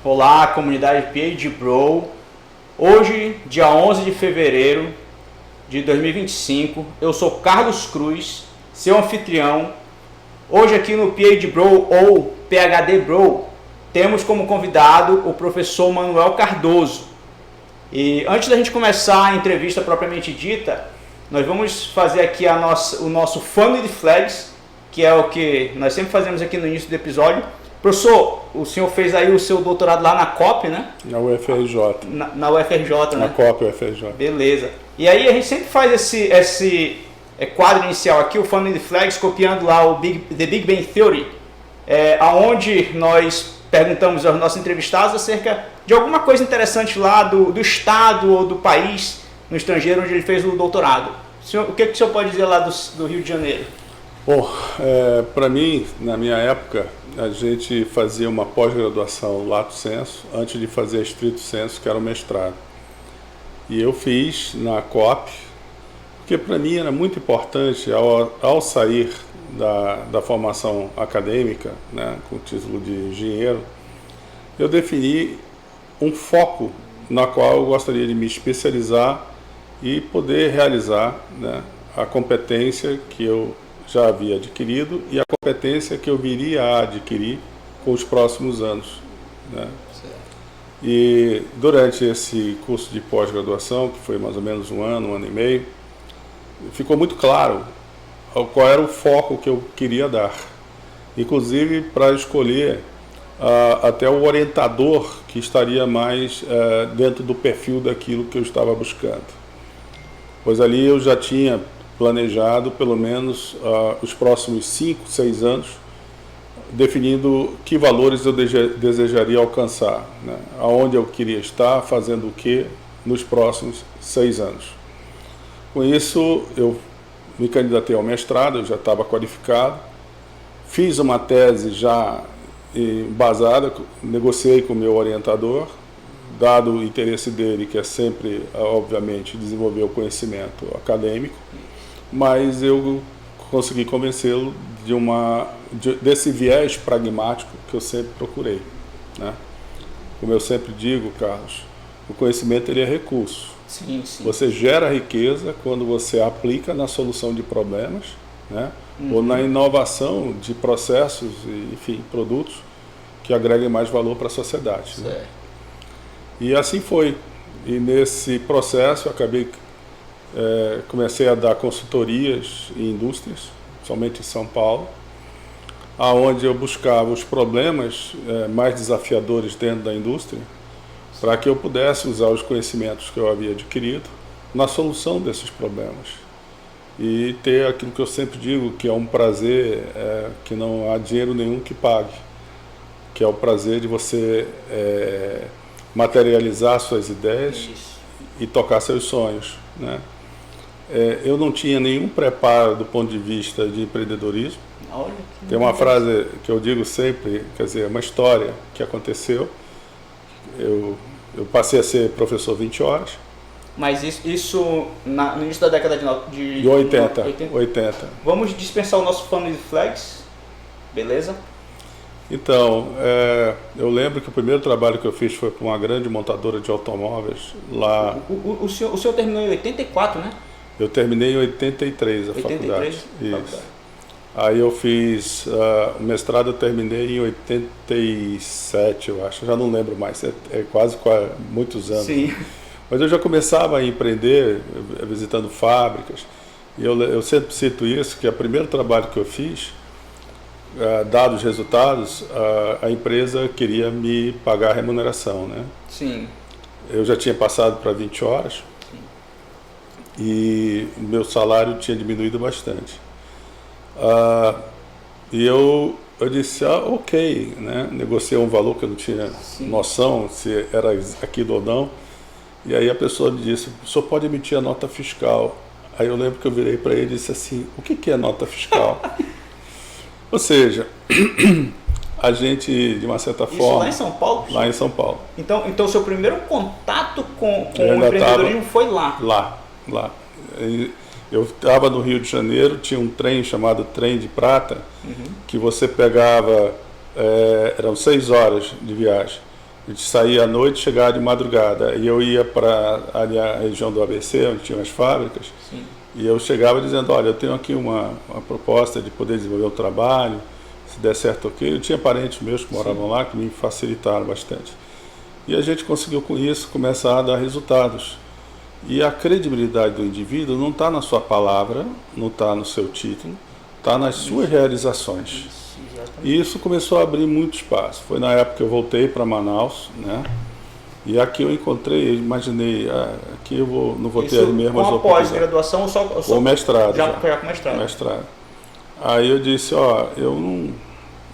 Olá, comunidade PhD Bro. Hoje, dia 11 de fevereiro de 2025, eu sou Carlos Cruz, seu anfitrião. Hoje aqui no PhD Bro ou PhD Bro, temos como convidado o professor Manuel Cardoso. E antes da gente começar a entrevista propriamente dita, nós vamos fazer aqui o nosso Family de Flags, que é o que nós sempre fazemos aqui no início do episódio. Professor, o senhor fez aí o seu doutorado lá na COP, né? Na UFRJ. Na UFRJ, né? Na COP, UFRJ. Beleza. E aí a gente sempre faz esse quadro inicial aqui, o Family Flags, copiando lá o The Big Bang Theory, onde nós perguntamos aos nossos entrevistados acerca de alguma coisa interessante lá do estado ou do país no estrangeiro onde ele fez o doutorado. O que o senhor pode dizer lá do Rio de Janeiro? Bom, para mim, na minha época, a gente fazia uma pós-graduação lato sensu, antes de fazer a stricto sensu, que era o mestrado. E eu fiz na COP, porque para mim era muito importante, ao sair da formação acadêmica, né, com o título de engenheiro, eu defini um foco na qual eu gostaria de me especializar e poder realizar, né, a competência que eu já havia adquirido e a competência que eu viria a adquirir com os próximos anos, né? E durante esse curso de pós-graduação, que foi mais ou menos um ano e meio, ficou muito claro qual era o foco que eu queria dar, inclusive para escolher até o orientador que estaria mais dentro do perfil daquilo que eu estava buscando. Pois ali eu já tinha planejado pelo menos os próximos 5, 6 anos, definindo que valores eu desejaria alcançar, né? Aonde eu queria estar, fazendo o que nos próximos 6 anos. Com isso, eu me candidatei ao mestrado, eu já estava qualificado, fiz uma tese já embasada, negociei com o meu orientador, dado o interesse dele, que é sempre, obviamente, desenvolver o conhecimento acadêmico, mas eu consegui convencê-lo desse viés pragmático que eu sempre procurei, né? Como eu sempre digo, Carlos, o conhecimento ele é recurso. Sim, sim. Você gera riqueza quando você aplica na solução de problemas, né? Ou na inovação de processos e, enfim, produtos que agreguem mais valor para a sociedade, né? E assim foi. E nesse processo eu comecei a dar consultorias em indústrias, somente em São Paulo, aonde eu buscava os problemas mais desafiadores dentro da indústria, para que eu pudesse usar os conhecimentos que eu havia adquirido na solução desses problemas. E ter aquilo que eu sempre digo, que é um prazer que não há dinheiro nenhum que pague, que é o prazer de você materializar suas ideias e tocar seus sonhos, né? Eu não tinha nenhum preparo do ponto de vista de empreendedorismo. Tem uma frase que eu digo sempre, quer dizer, uma história que aconteceu. Eu passei a ser professor 20 horas. Mas isso no início da década de 80. Vamos dispensar o nosso Family Flags, beleza? Então, eu lembro que o primeiro trabalho que eu fiz foi para uma grande montadora de automóveis lá. O senhor terminou em 84, né? Eu terminei em 83 a faculdade. Isso. Aí eu fiz o mestrado, eu terminei em 87, eu acho. Já não lembro mais, quase muitos anos. Sim. Mas eu já começava a empreender, visitando fábricas. E eu sempre cito isso, que o primeiro trabalho que eu fiz, dados os resultados, a empresa queria me pagar a remuneração, né? Sim. Eu já tinha passado para 20 horas. E meu salário tinha diminuído bastante. E eu disse, ok, né? Negociei um valor que eu não tinha noção se era aquilo ou não. E aí a pessoa me disse, o senhor pode emitir a nota fiscal. Aí eu lembro que eu virei para ele e disse assim, o que é nota fiscal? Ou seja, a gente, de uma certa forma... Lá em São Paulo? Lá em São Paulo. Então o seu primeiro contato com o empreendedorismo foi lá? Lá. Eu estava no Rio de Janeiro, tinha um trem chamado Trem de Prata, que você pegava, eram 6 horas de viagem, A gente saía à noite, chegava de madrugada. E eu ia para a região do ABC, onde tinha as fábricas. Sim. E eu chegava dizendo, olha, eu tenho aqui uma proposta de poder desenvolver o trabalho, se der certo, ok. Eu tinha parentes meus que moravam lá, que me facilitaram bastante. E a gente conseguiu com isso começar a dar resultados. E a credibilidade do indivíduo não está na sua palavra, não está no seu título, está nas suas realizações. E isso começou a abrir muito espaço. Foi na época que eu voltei para Manaus, né? E aqui eu encontrei, imaginei, aqui eu não vou ter as mesmas oportunidades. Com a pós-graduação ou só o mestrado? Já com mestrado. Mestrado. Aí eu disse, eu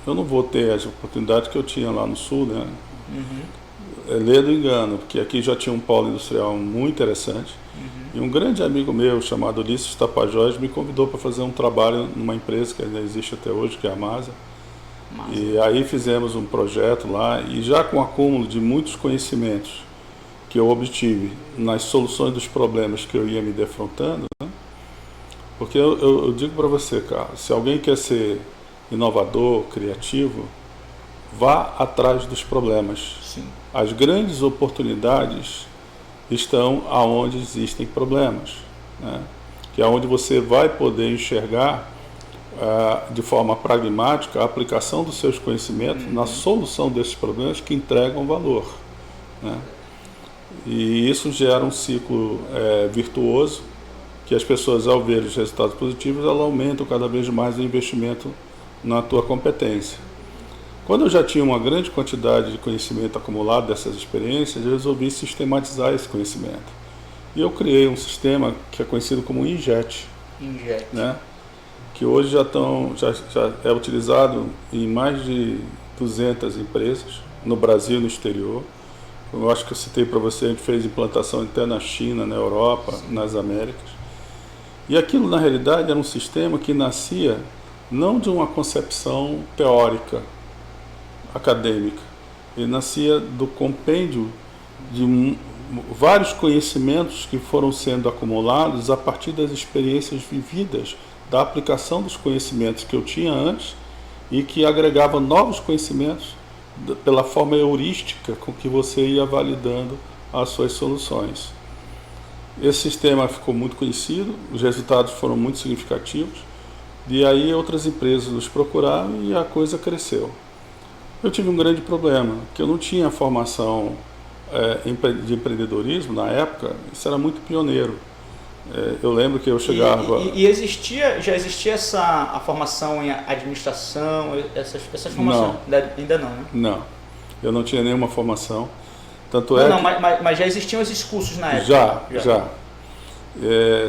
não vou ter as oportunidades que eu tinha lá no Sul, né? É ler do engano, porque aqui já tinha um polo industrial muito interessante. E um grande amigo meu, chamado Ulisses Tapajós, me convidou para fazer um trabalho numa empresa que ainda existe até hoje, que é a Masa. E aí fizemos um projeto lá, e já com o acúmulo de muitos conhecimentos que eu obtive nas soluções dos problemas que eu ia me defrontando, né? Porque eu digo para você, Carlos, se alguém quer ser inovador, criativo, vá atrás dos problemas. Sim. As grandes oportunidades estão aonde existem problemas, né? Que é onde você vai poder enxergar de forma pragmática a aplicação dos seus conhecimentos na solução desses problemas que entregam valor, né? E isso gera um ciclo virtuoso, que as pessoas, ao ver os resultados positivos, elas aumentam cada vez mais o investimento na tua competência. Quando eu já tinha uma grande quantidade de conhecimento acumulado dessas experiências, eu resolvi sistematizar esse conhecimento. E eu criei um sistema que é conhecido como INJET, né? Que hoje já é utilizado em mais de 200 empresas, no Brasil e no exterior. Eu acho que eu citei para você, a gente fez implantação até na China, na Europa, nas Américas. E aquilo, na realidade, era um sistema que nascia não de uma concepção teórica, acadêmica. Ele nascia do compêndio de vários conhecimentos que foram sendo acumulados a partir das experiências vividas, da aplicação dos conhecimentos que eu tinha antes e que agregava novos conhecimentos pela forma heurística com que você ia validando as suas soluções. Esse sistema ficou muito conhecido, os resultados foram muito significativos, e aí outras empresas nos procuraram e a coisa cresceu. Eu tive um grande problema, que eu não tinha formação de empreendedorismo na época, isso era muito pioneiro. Eu lembro que eu chegava... Já existia a formação em administração, essas formações? Não. Ainda não, né? Não, eu não tinha nenhuma formação. Tanto mas já existiam esses cursos na época? Já.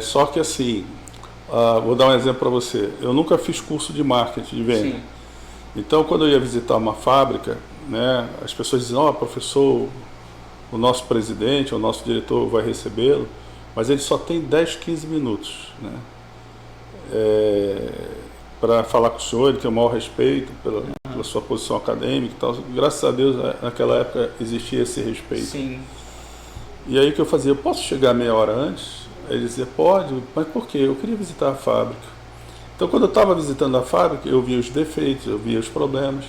Só que assim, vou dar um exemplo para você. Eu nunca fiz curso de marketing, de venda. Sim. Então, quando eu ia visitar uma fábrica, né, as pessoas diziam, professor, o nosso presidente, o nosso diretor vai recebê-lo, mas ele só tem 10, 15 minutos, né, para falar com o senhor. Ele tem o maior respeito pela sua posição acadêmica e tal. Graças a Deus, naquela época existia esse respeito. Sim. E aí o que eu fazia? Eu posso chegar meia hora antes? Ele dizia, pode, mas por quê? Eu queria visitar a fábrica. Então, quando eu estava visitando a fábrica, eu via os defeitos, eu via os problemas.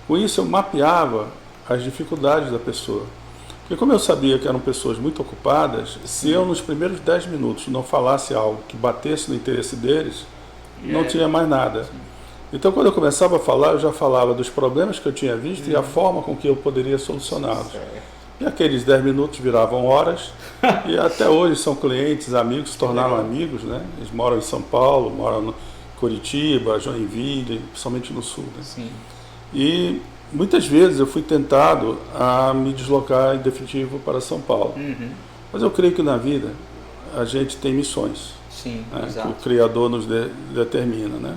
Com isso, eu mapeava as dificuldades da pessoa. Porque como eu sabia que eram pessoas muito ocupadas, se eu nos primeiros 10 minutos não falasse algo que batesse no interesse deles, não tinha mais nada. Então, quando eu começava a falar, eu já falava dos problemas que eu tinha visto e a forma com que eu poderia solucioná-los. E aqueles 10 minutos viravam horas, e até hoje são clientes, amigos, se tornaram amigos, né? Eles moram em São Paulo, moram no Curitiba, Joinville, principalmente no sul, né? Sim. E muitas vezes eu fui tentado a me deslocar em definitivo para São Paulo. Mas eu creio que na vida a gente tem missões. Sim, né? exato. Que o Criador nos determina, né?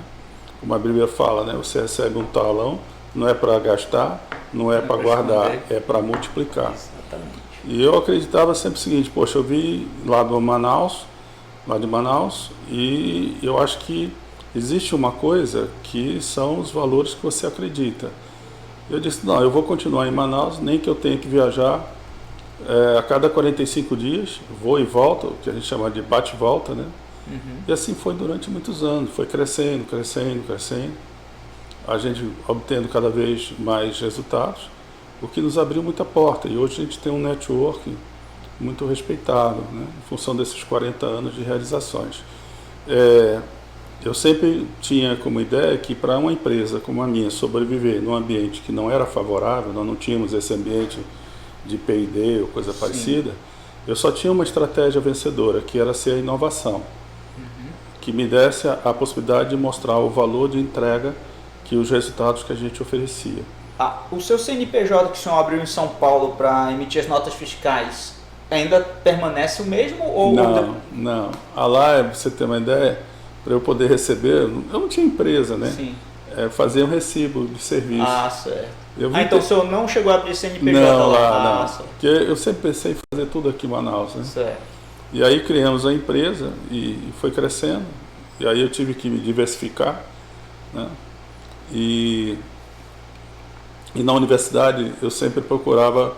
Como a Bíblia fala, né? Você recebe um talão, não é para gastar, não é para guardar, é para multiplicar. Exatamente. E eu acreditava sempre o seguinte, poxa, eu vi lá de Manaus, e eu acho que existe uma coisa que são os valores que você acredita. Eu disse, não, eu vou continuar em Manaus, nem que eu tenha que viajar a cada 45 dias, vou e volto, o que a gente chama de bate e volta, né? E assim foi durante muitos anos, foi crescendo, a gente obtendo cada vez mais resultados, o que nos abriu muita porta. E hoje a gente tem um network muito respeitado, né, em função desses 40 anos de realizações. Eu sempre tinha como ideia que para uma empresa como a minha sobreviver num ambiente que não era favorável, nós não tínhamos esse ambiente de P&D ou coisa parecida, eu só tinha uma estratégia vencedora, que era ser a inovação, que me desse a possibilidade de mostrar o valor de entrega que os resultados que a gente oferecia. O seu CNPJ que o senhor abriu em São Paulo para emitir as notas fiscais ainda permanece o mesmo? Ou Não. Lá, pra você ter uma ideia, para eu poder receber, eu não tinha empresa, né? Sim. Fazia um recibo de serviço. Certo. Então o senhor não chegou a abrir CNPJ lá? Não. Porque eu sempre pensei em fazer tudo aqui em Manaus, né? Certo. E aí criamos a empresa e foi crescendo. E aí eu tive que me diversificar, né? E na universidade eu sempre procurava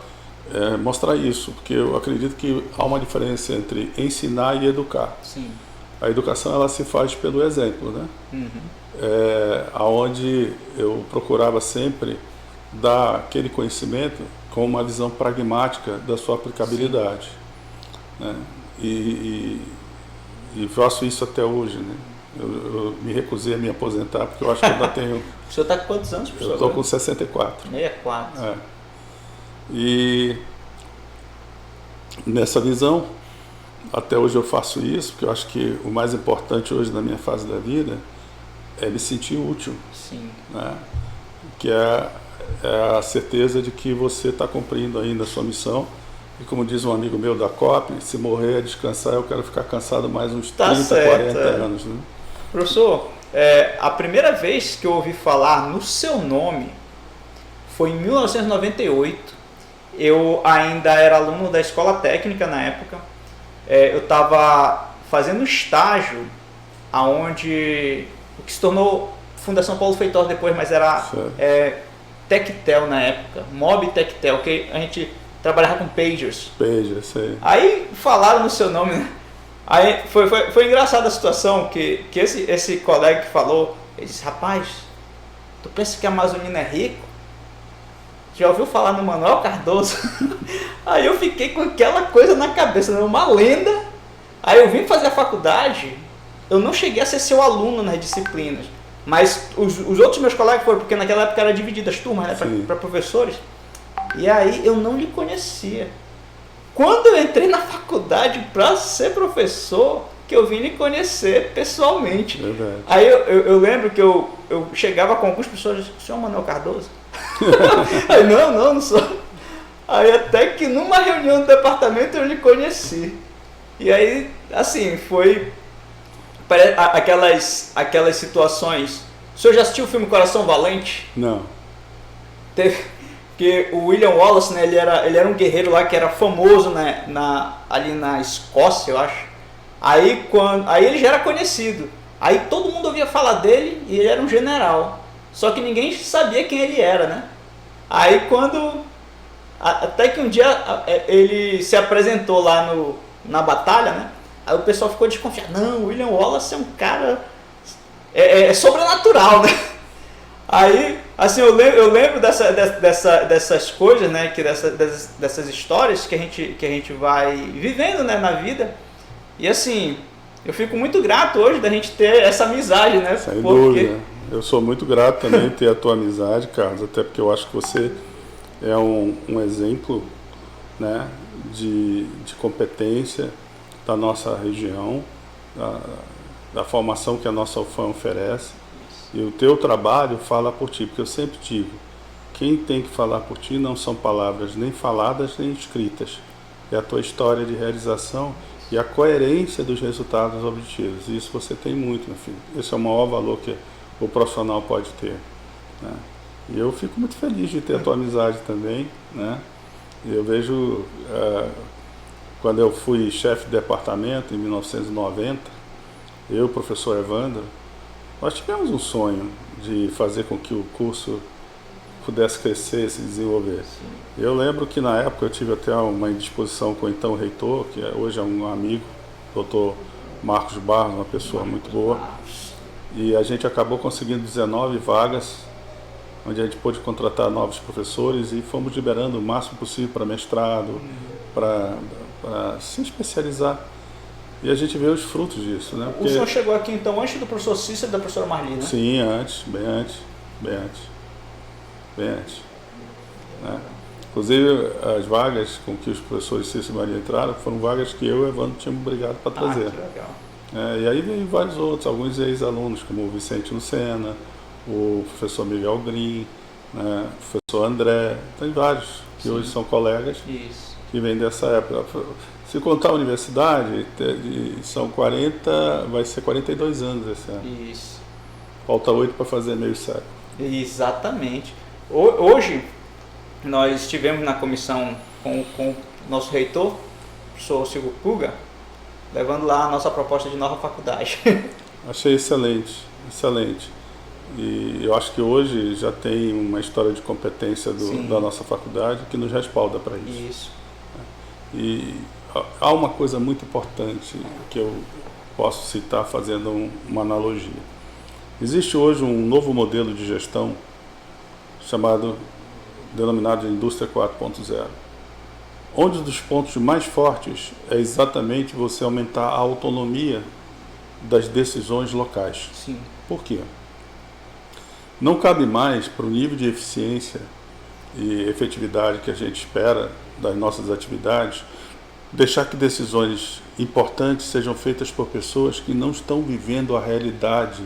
mostrar isso, porque eu acredito que há uma diferença entre ensinar e educar. Sim. A educação ela se faz pelo exemplo, né? Aonde eu procurava sempre dar aquele conhecimento com uma visão pragmática da sua aplicabilidade, né? E faço isso até hoje, né? Eu me recusei a me aposentar porque eu acho que eu ainda tenho... O senhor está com quantos anos, professor? Eu estou com 64. 64. E nessa visão, até hoje eu faço isso, porque eu acho que o mais importante hoje na minha fase da vida é me sentir útil. Sim. Né? Que é a certeza de que você está cumprindo ainda a sua missão. E como diz um amigo meu da COP, se morrer, descansar, eu quero ficar cansado mais uns 30, 40 anos. Né? Professor, a primeira vez que eu ouvi falar no seu nome foi em 1998. Eu ainda era aluno da escola técnica na época. Eu estava fazendo estágio aonde o que se tornou Fundação Paulo Feitosa depois, mas era Tectel na época, Mob Tectel, que a gente trabalhava com pagers. Pagers, sei. Aí falaram no seu nome, né? Aí foi engraçada a situação que esse colega que falou, ele disse: rapaz, tu pensa que a Amazonina é rico? Já ouviu falar no Manuel Cardoso? Aí eu fiquei com aquela coisa na cabeça, né? Uma lenda. Aí eu vim fazer a faculdade, eu não cheguei a ser seu aluno nas disciplinas, mas os outros meus colegas foram, porque naquela época era dividida as turmas, né, para professores, e aí eu não lhe conhecia. Quando eu entrei na faculdade para ser professor, que eu vim lhe conhecer pessoalmente. Verdade. Aí eu lembro que eu chegava com alguns professores: o senhor Manuel Cardoso? Aí, não sou. Aí até que numa reunião do departamento eu lhe conheci. E aí, assim, foi aquelas situações. O senhor já assistiu o filme Coração Valente? Não. Porque o William Wallace, né, ele era um guerreiro lá que era famoso, né, ali na Escócia, eu acho. Aí ele já era conhecido. Aí todo mundo ouvia falar dele e ele era um general. Só que ninguém sabia quem ele era, né? Aí até que um dia ele se apresentou lá na batalha, né? Aí o pessoal ficou desconfiado. Não, o William Wallace é um cara... É sobrenatural, né? Aí, assim, eu lembro dessas coisas, né? Dessas histórias que a gente vai vivendo, né, na vida. E assim, eu fico muito grato hoje da gente ter essa amizade, né? Sem dúvida. Eu sou muito grato também ter a tua amizade, Carlos, até porque eu acho que você é um exemplo, né, de competência da nossa região, da formação que a nossa UFAM oferece. E o teu trabalho fala por ti, porque eu sempre digo, quem tem que falar por ti não são palavras nem faladas nem escritas, é a tua história de realização e a coerência dos resultados obtidos. E isso você tem muito, meu filho. Esse é o maior valor que o profissional pode ter, né? E eu fico muito feliz de ter a tua amizade também, né? Eu vejo, quando eu fui chefe de departamento em 1990, eu e o professor Evandro, nós tivemos um sonho de fazer com que o curso pudesse crescer e se desenvolver. Eu lembro que na época eu tive até uma indisposição com o então reitor, que hoje é um amigo, doutor Marcos Barros, uma pessoa muito boa, e a gente acabou conseguindo 19 vagas onde a gente pôde contratar novos professores e fomos liberando o máximo possível para mestrado, para se especializar. E a gente vê os frutos disso, né? Porque... O senhor chegou aqui então antes do professor Cícero e da professora Marli, né? Sim, antes, bem antes. Né? Inclusive, as vagas com que os professores Cícero e Marli entraram foram vagas que eu e o Evandro tínhamos brigado para trazer. Que legal. E aí veio vários outros, alguns ex-alunos, como o Vicente Lucena, o professor Miguel Green, né? O professor André, tem vários que hoje são colegas que vêm dessa época. Se contar a universidade, são 40, vai ser 42 anos esse ano. Isso. Falta 8 para fazer meio século. Exatamente. Hoje, nós estivemos na comissão com o nosso reitor, o professor Silvio Puga, levando lá a nossa proposta de nova faculdade. Achei excelente. E eu acho que hoje já tem uma história de competência da nossa faculdade que nos respalda para isso. E há uma coisa muito importante que eu posso citar fazendo uma analogia. Existe hoje um novo modelo de gestão denominado de Indústria 4.0, onde um dos pontos mais fortes é exatamente você aumentar a autonomia das decisões locais. Sim. Por quê? Não cabe mais para o nível de eficiência e efetividade que a gente espera das nossas atividades, deixar que decisões importantes sejam feitas por pessoas que não estão vivendo a realidade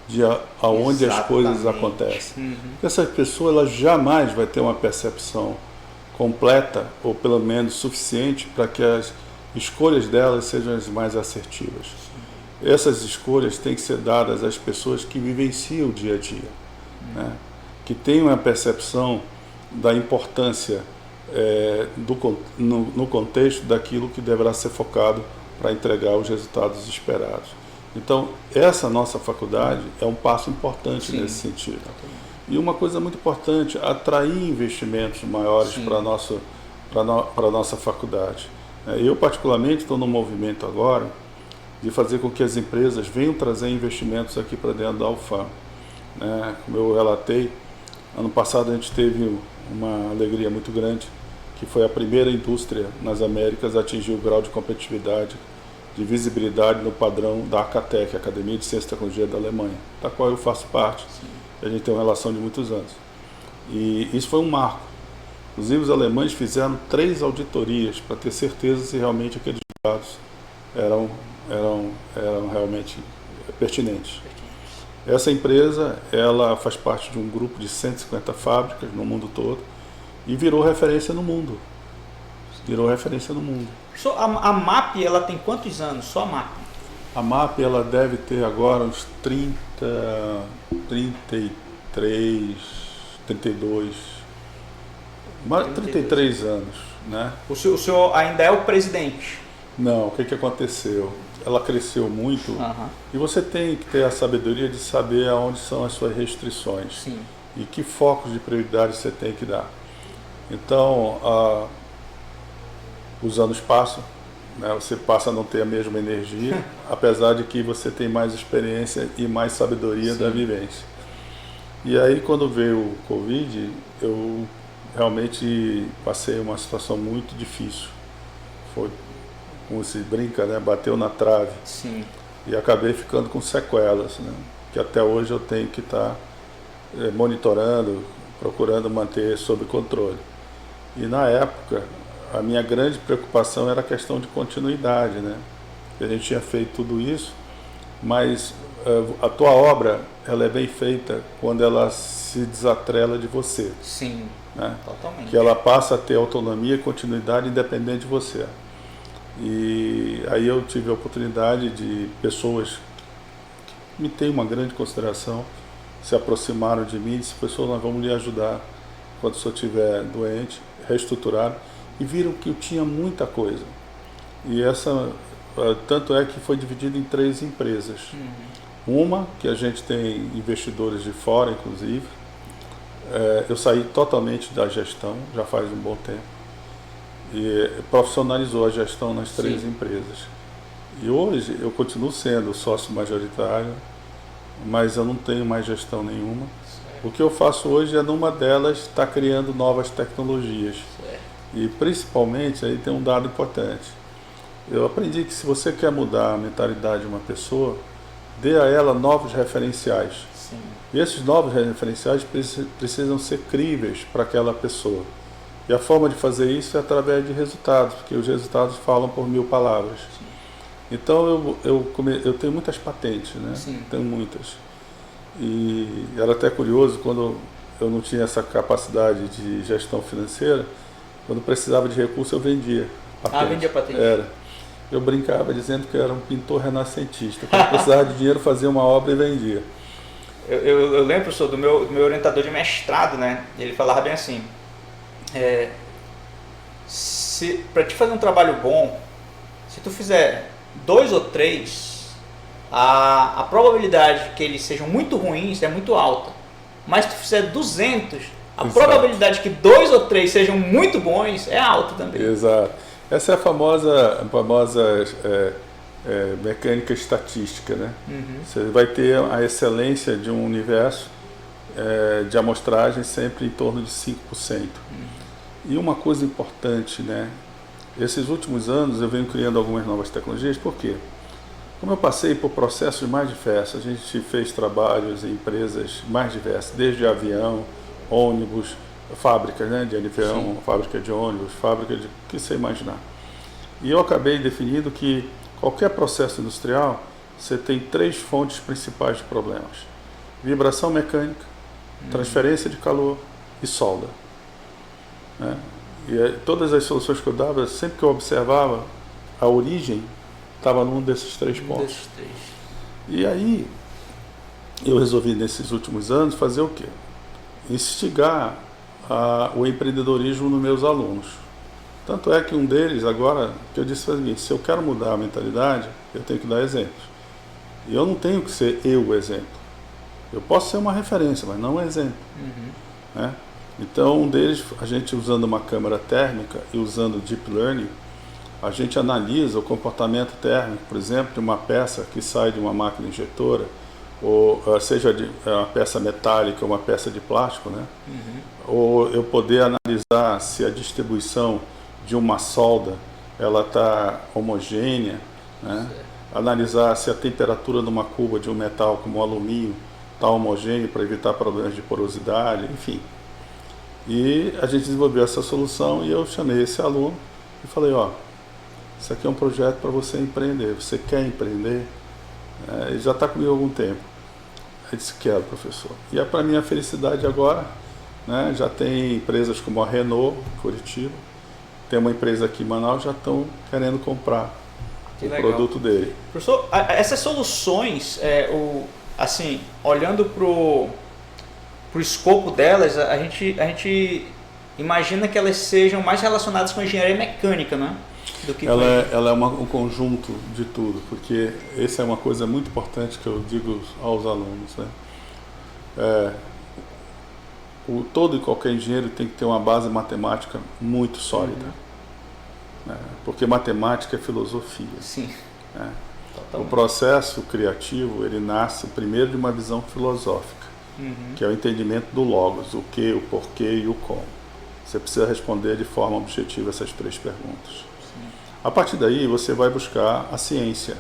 de aonde as coisas acontecem. Essa pessoa ela jamais vai ter uma percepção completa ou pelo menos suficiente para que as escolhas delas sejam as mais assertivas. Essas escolhas têm que ser dadas às pessoas que vivenciam o dia a dia, né? Que têm uma percepção da importância no contexto daquilo que deverá ser focado para entregar os resultados esperados. Então, essa nossa faculdade é um passo importante nesse sentido. E uma coisa muito importante, atrair investimentos maiores para a nossa faculdade. Eu, particularmente, estou no movimento agora de fazer com que as empresas venham trazer investimentos aqui para dentro da UFAM. Como eu relatei, ano passado a gente teve uma alegria muito grande, que foi a primeira indústria nas Américas a atingir o grau de competitividade, de visibilidade no padrão da ACATEC, Academia de Ciência e Tecnologia da Alemanha, da qual eu faço parte. A gente tem uma relação de muitos anos. E isso foi um marco. Inclusive, os alemães fizeram 3 auditorias para ter certeza se realmente aqueles dados eram realmente pertinentes. Essa empresa, ela faz parte de um grupo de 150 fábricas no mundo todo e virou referência no mundo. A MAP, ela tem quantos anos? Só a MAP? A MAP, ela deve ter agora uns 33, 32, 33 anos, né? O senhor ainda é o presidente? Não, o que aconteceu? Ela cresceu muito e você tem que ter a sabedoria de saber aonde são as suas restrições e que focos de prioridade você tem que dar. Então, os anos passam, né? Você passa a não ter a mesma energia, apesar de que você tem mais experiência e mais sabedoria da vivência. E aí, quando veio o Covid, eu realmente passei uma situação muito difícil. Foi, como se brinca, né? Bateu na trave. Sim. E acabei ficando com sequelas, né? Que até hoje eu tenho que estar monitorando, procurando manter sob controle. E na época, a minha grande preocupação era a questão de continuidade, né? A gente tinha feito tudo isso, mas a tua obra, ela é bem feita quando ela se desatrela de você. Sim, né? Totalmente. Que ela passa a ter autonomia e continuidade independente de você. E aí eu tive a oportunidade de pessoas que me têm uma grande consideração, se aproximaram de mim e disseram: pessoal, nós vamos lhe ajudar quando o senhor estiver doente, reestruturar, e viram que eu tinha muita coisa. E tanto é que foi dividido em 3 empresas. Uma, que a gente tem investidores de fora, inclusive. Eu saí totalmente da gestão, já faz um bom tempo. E profissionalizou a gestão nas 3 empresas. E hoje eu continuo sendo sócio majoritário, mas eu não tenho mais gestão nenhuma. O que eu faço hoje é, numa delas, estar criando novas tecnologias. Certo. E principalmente, aí tem um dado importante. Eu aprendi que se você quer mudar a mentalidade de uma pessoa, dê a ela novos referenciais. Sim. E esses novos referenciais precisam ser críveis para aquela pessoa. E a forma de fazer isso é através de resultados, porque os resultados falam por 1000 palavras. Sim. Então eu tenho muitas patentes, né? Sim. Tenho muitas. E era até curioso, quando eu não tinha essa capacidade de gestão financeira, quando precisava de recurso eu vendia patente. Vendia patente. Era. Eu brincava dizendo que eu era um pintor renascentista. Quando precisava de dinheiro, fazia uma obra e vendia. Eu lembro, professor, do meu orientador de mestrado, né? Ele falava bem assim, para te fazer um trabalho bom, se tu fizer 2 ou 3, a probabilidade que eles sejam muito ruins é muito alta. Mas se tu fizer 200, a Exato. probabilidade que 2 ou 3 sejam muito bons é alta também. Exato. Essa é a famosa mecânica estatística, né? Uhum. Você vai ter a excelência de um universo de amostragem sempre em torno de 5%. E uma coisa importante, né? Esses últimos anos eu venho criando algumas novas tecnologias, por quê? Como eu passei por processos mais diversos, a gente fez trabalhos em empresas mais diversas, desde avião, ônibus, fábricas, né, de avião, Sim. fábrica de ônibus, fábrica de o que você imaginar. E eu acabei definindo que qualquer processo industrial, você tem 3 fontes principais de problemas: vibração mecânica, transferência de calor e solda. Né? E todas as soluções que eu dava, sempre que eu observava, a origem estava num desses 3 pontos. Desses 3. E aí, eu resolvi nesses últimos anos fazer o quê? Instigar o empreendedorismo nos meus alunos. Tanto é que um deles, agora, que eu disse para mim, se eu quero mudar a mentalidade, eu tenho que dar exemplos. E eu não tenho que ser eu o exemplo. Eu posso ser uma referência, mas não um exemplo. Uhum. Né? Então, um deles, a gente usando uma câmera térmica e usando Deep Learning, a gente analisa o comportamento térmico, por exemplo, de uma peça que sai de uma máquina injetora, ou seja uma peça metálica ou uma peça de plástico, né? Uhum. Ou eu poder analisar se a distribuição de uma solda ela está homogênea, né? Analisar se a temperatura numa cuba de um metal como o alumínio está homogênea para evitar problemas de porosidade, enfim. E a gente desenvolveu essa solução e eu chamei esse aluno e falei, ó, isso aqui é um projeto para você empreender, você quer empreender? Ele já está comigo há algum tempo. Ele disse, quero, professor. E é para minha felicidade agora, né, já tem empresas como a Renault, Curitiba, tem uma empresa aqui em Manaus, já estão querendo comprar o produto dele. Professor, essas soluções, assim, olhando para o escopo delas, a gente imagina que elas sejam mais relacionadas com a engenharia mecânica, né? Do que ela é um conjunto de tudo, porque essa é uma coisa muito importante que eu digo aos alunos, né? Todo e qualquer engenheiro tem que ter uma base matemática muito sólida, né? Porque matemática é filosofia. Sim. Né? O processo criativo, ele nasce primeiro de uma visão filosófica, que é o entendimento do logos, o que, o porquê e o como. Você precisa responder de forma objetiva essas 3 perguntas. A partir daí, você vai buscar a ciência,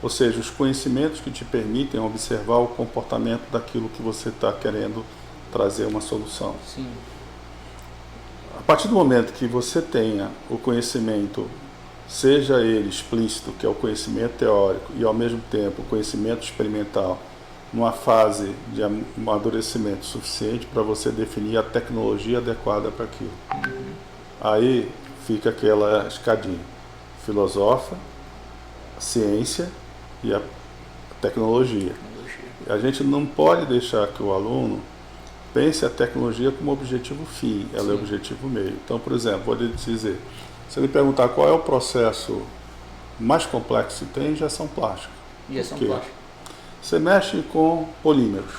ou seja, os conhecimentos que te permitem observar o comportamento daquilo que você está querendo trazer uma solução. Sim. A partir do momento que você tenha o conhecimento, seja ele explícito, que é o conhecimento teórico, e ao mesmo tempo o conhecimento experimental, numa fase de amadurecimento suficiente para você definir a tecnologia adequada para aquilo. Aí fica aquela escadinha: filosofa, ciência e a tecnologia. A gente não pode deixar que o aluno pense a tecnologia como objetivo fim, ela é objetivo meio. Então, por exemplo, vou lhe dizer, se ele perguntar qual é o processo mais complexo que tem, injeção plástica. Injeção plástica. Você mexe com polímeros.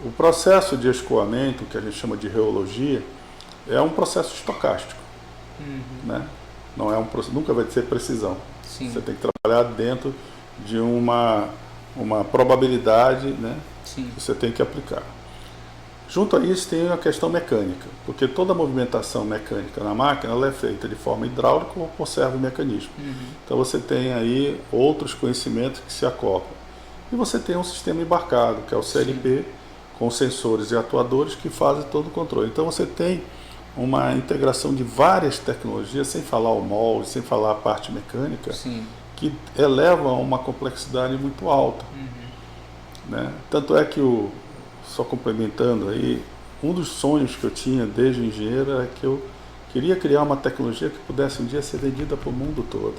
O processo de escoamento, que a gente chama de reologia, é um processo estocástico. Né? Não é nunca vai ser precisão. Sim. Você tem que trabalhar dentro de uma probabilidade, né, Sim. que você tem que aplicar. Junto a isso tem a questão mecânica, porque toda a movimentação mecânica na máquina ela é feita de forma hidráulica ou por servo-mecanismo. Então você tem aí outros conhecimentos que se acoplam. E você tem um sistema embarcado, que é o CLP, sim, com sensores e atuadores que fazem todo o controle. Então você tem uma integração de várias tecnologias, sem falar o molde, sem falar a parte mecânica, sim, que eleva a uma complexidade muito alta. Né? Tanto é que, só complementando aí, um dos sonhos que eu tinha desde engenheiro era que eu queria criar uma tecnologia que pudesse um dia ser vendida para o mundo todo.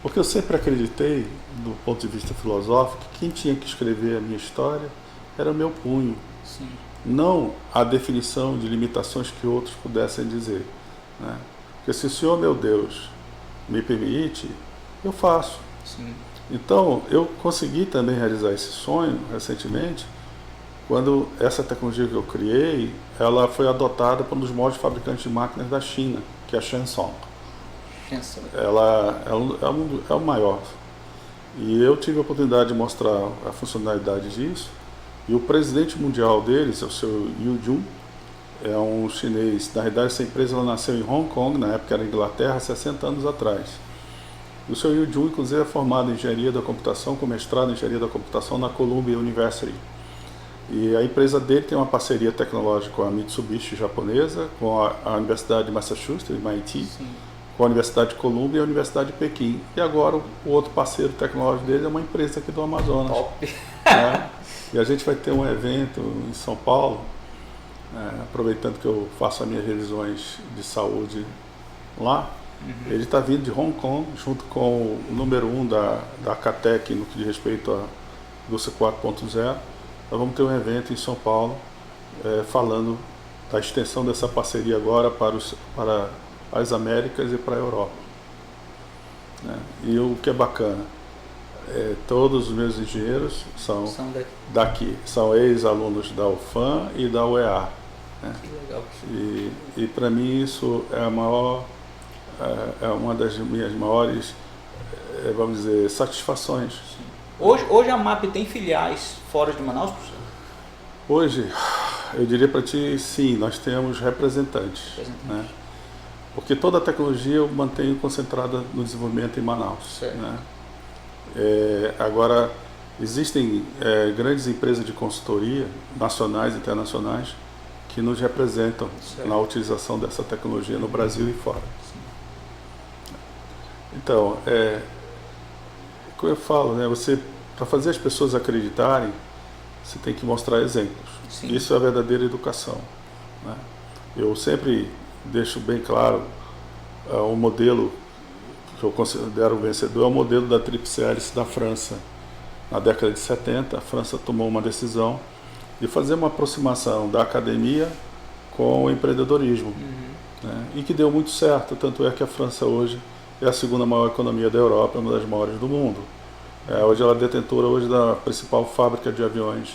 Porque eu sempre acreditei, do ponto de vista filosófico, que quem tinha que escrever a minha história era o meu punho. Sim. Não a definição de limitações que outros pudessem dizer. Né? Porque se o Senhor, meu Deus, me permite, eu faço. Sim. Então, eu consegui também realizar esse sonho recentemente, quando essa tecnologia que eu criei, ela foi adotada por um dos maiores fabricantes de máquinas da China, que é a Shenzhou. Ela é o maior. E eu tive a oportunidade de mostrar a funcionalidade disso. E o presidente mundial deles, é o Sr. Yu Jun, é um chinês. Na realidade, essa empresa ela nasceu em Hong Kong, na época era Inglaterra, 60 anos atrás. E o Sr. Yu Jun, inclusive, é formado em Engenharia da Computação, com mestrado em Engenharia da Computação na Columbia University. E a empresa dele tem uma parceria tecnológica com a Mitsubishi japonesa, com a Universidade de Massachusetts, MIT, sim, com a Universidade de Columbia e a Universidade de Pequim. E agora o outro parceiro tecnológico dele é uma empresa aqui do Amazonas. Top! Né? E a gente vai ter um evento em São Paulo, aproveitando que eu faço as minhas revisões de saúde lá. Ele está vindo de Hong Kong, junto com o número 1 da CATEC no que diz respeito à indústria 4.0. Nós vamos ter um evento em São Paulo falando da extensão dessa parceria agora para as Américas e para a Europa. Né? E o que é bacana, todos os meus engenheiros são daqui, são ex-alunos da UFAM e da UEA. Né? Que legal. E para mim isso é uma das minhas maiores, vamos dizer, satisfações. Hoje a MAP tem filiais fora de Manaus, professor? Hoje, eu diria para ti, sim, nós temos representantes. Né? Porque toda a tecnologia eu mantenho concentrada no desenvolvimento em Manaus. Né? Agora, existem grandes empresas de consultoria, nacionais e internacionais, que nos representam na utilização dessa tecnologia no Brasil e fora. Sim. Então, como eu falo, né, para fazer as pessoas acreditarem, você tem que mostrar exemplos. Sim. Isso é a verdadeira educação. Né? Eu sempre deixo bem claro o modelo que eu considero vencedor é o modelo da tríplice hélice da França. Na década de 70, a França tomou uma decisão de fazer uma aproximação da academia com o empreendedorismo. Né? E que deu muito certo, tanto é que a França hoje é a segunda maior economia da Europa, uma das maiores do mundo. Hoje ela é detentora da principal fábrica de aviões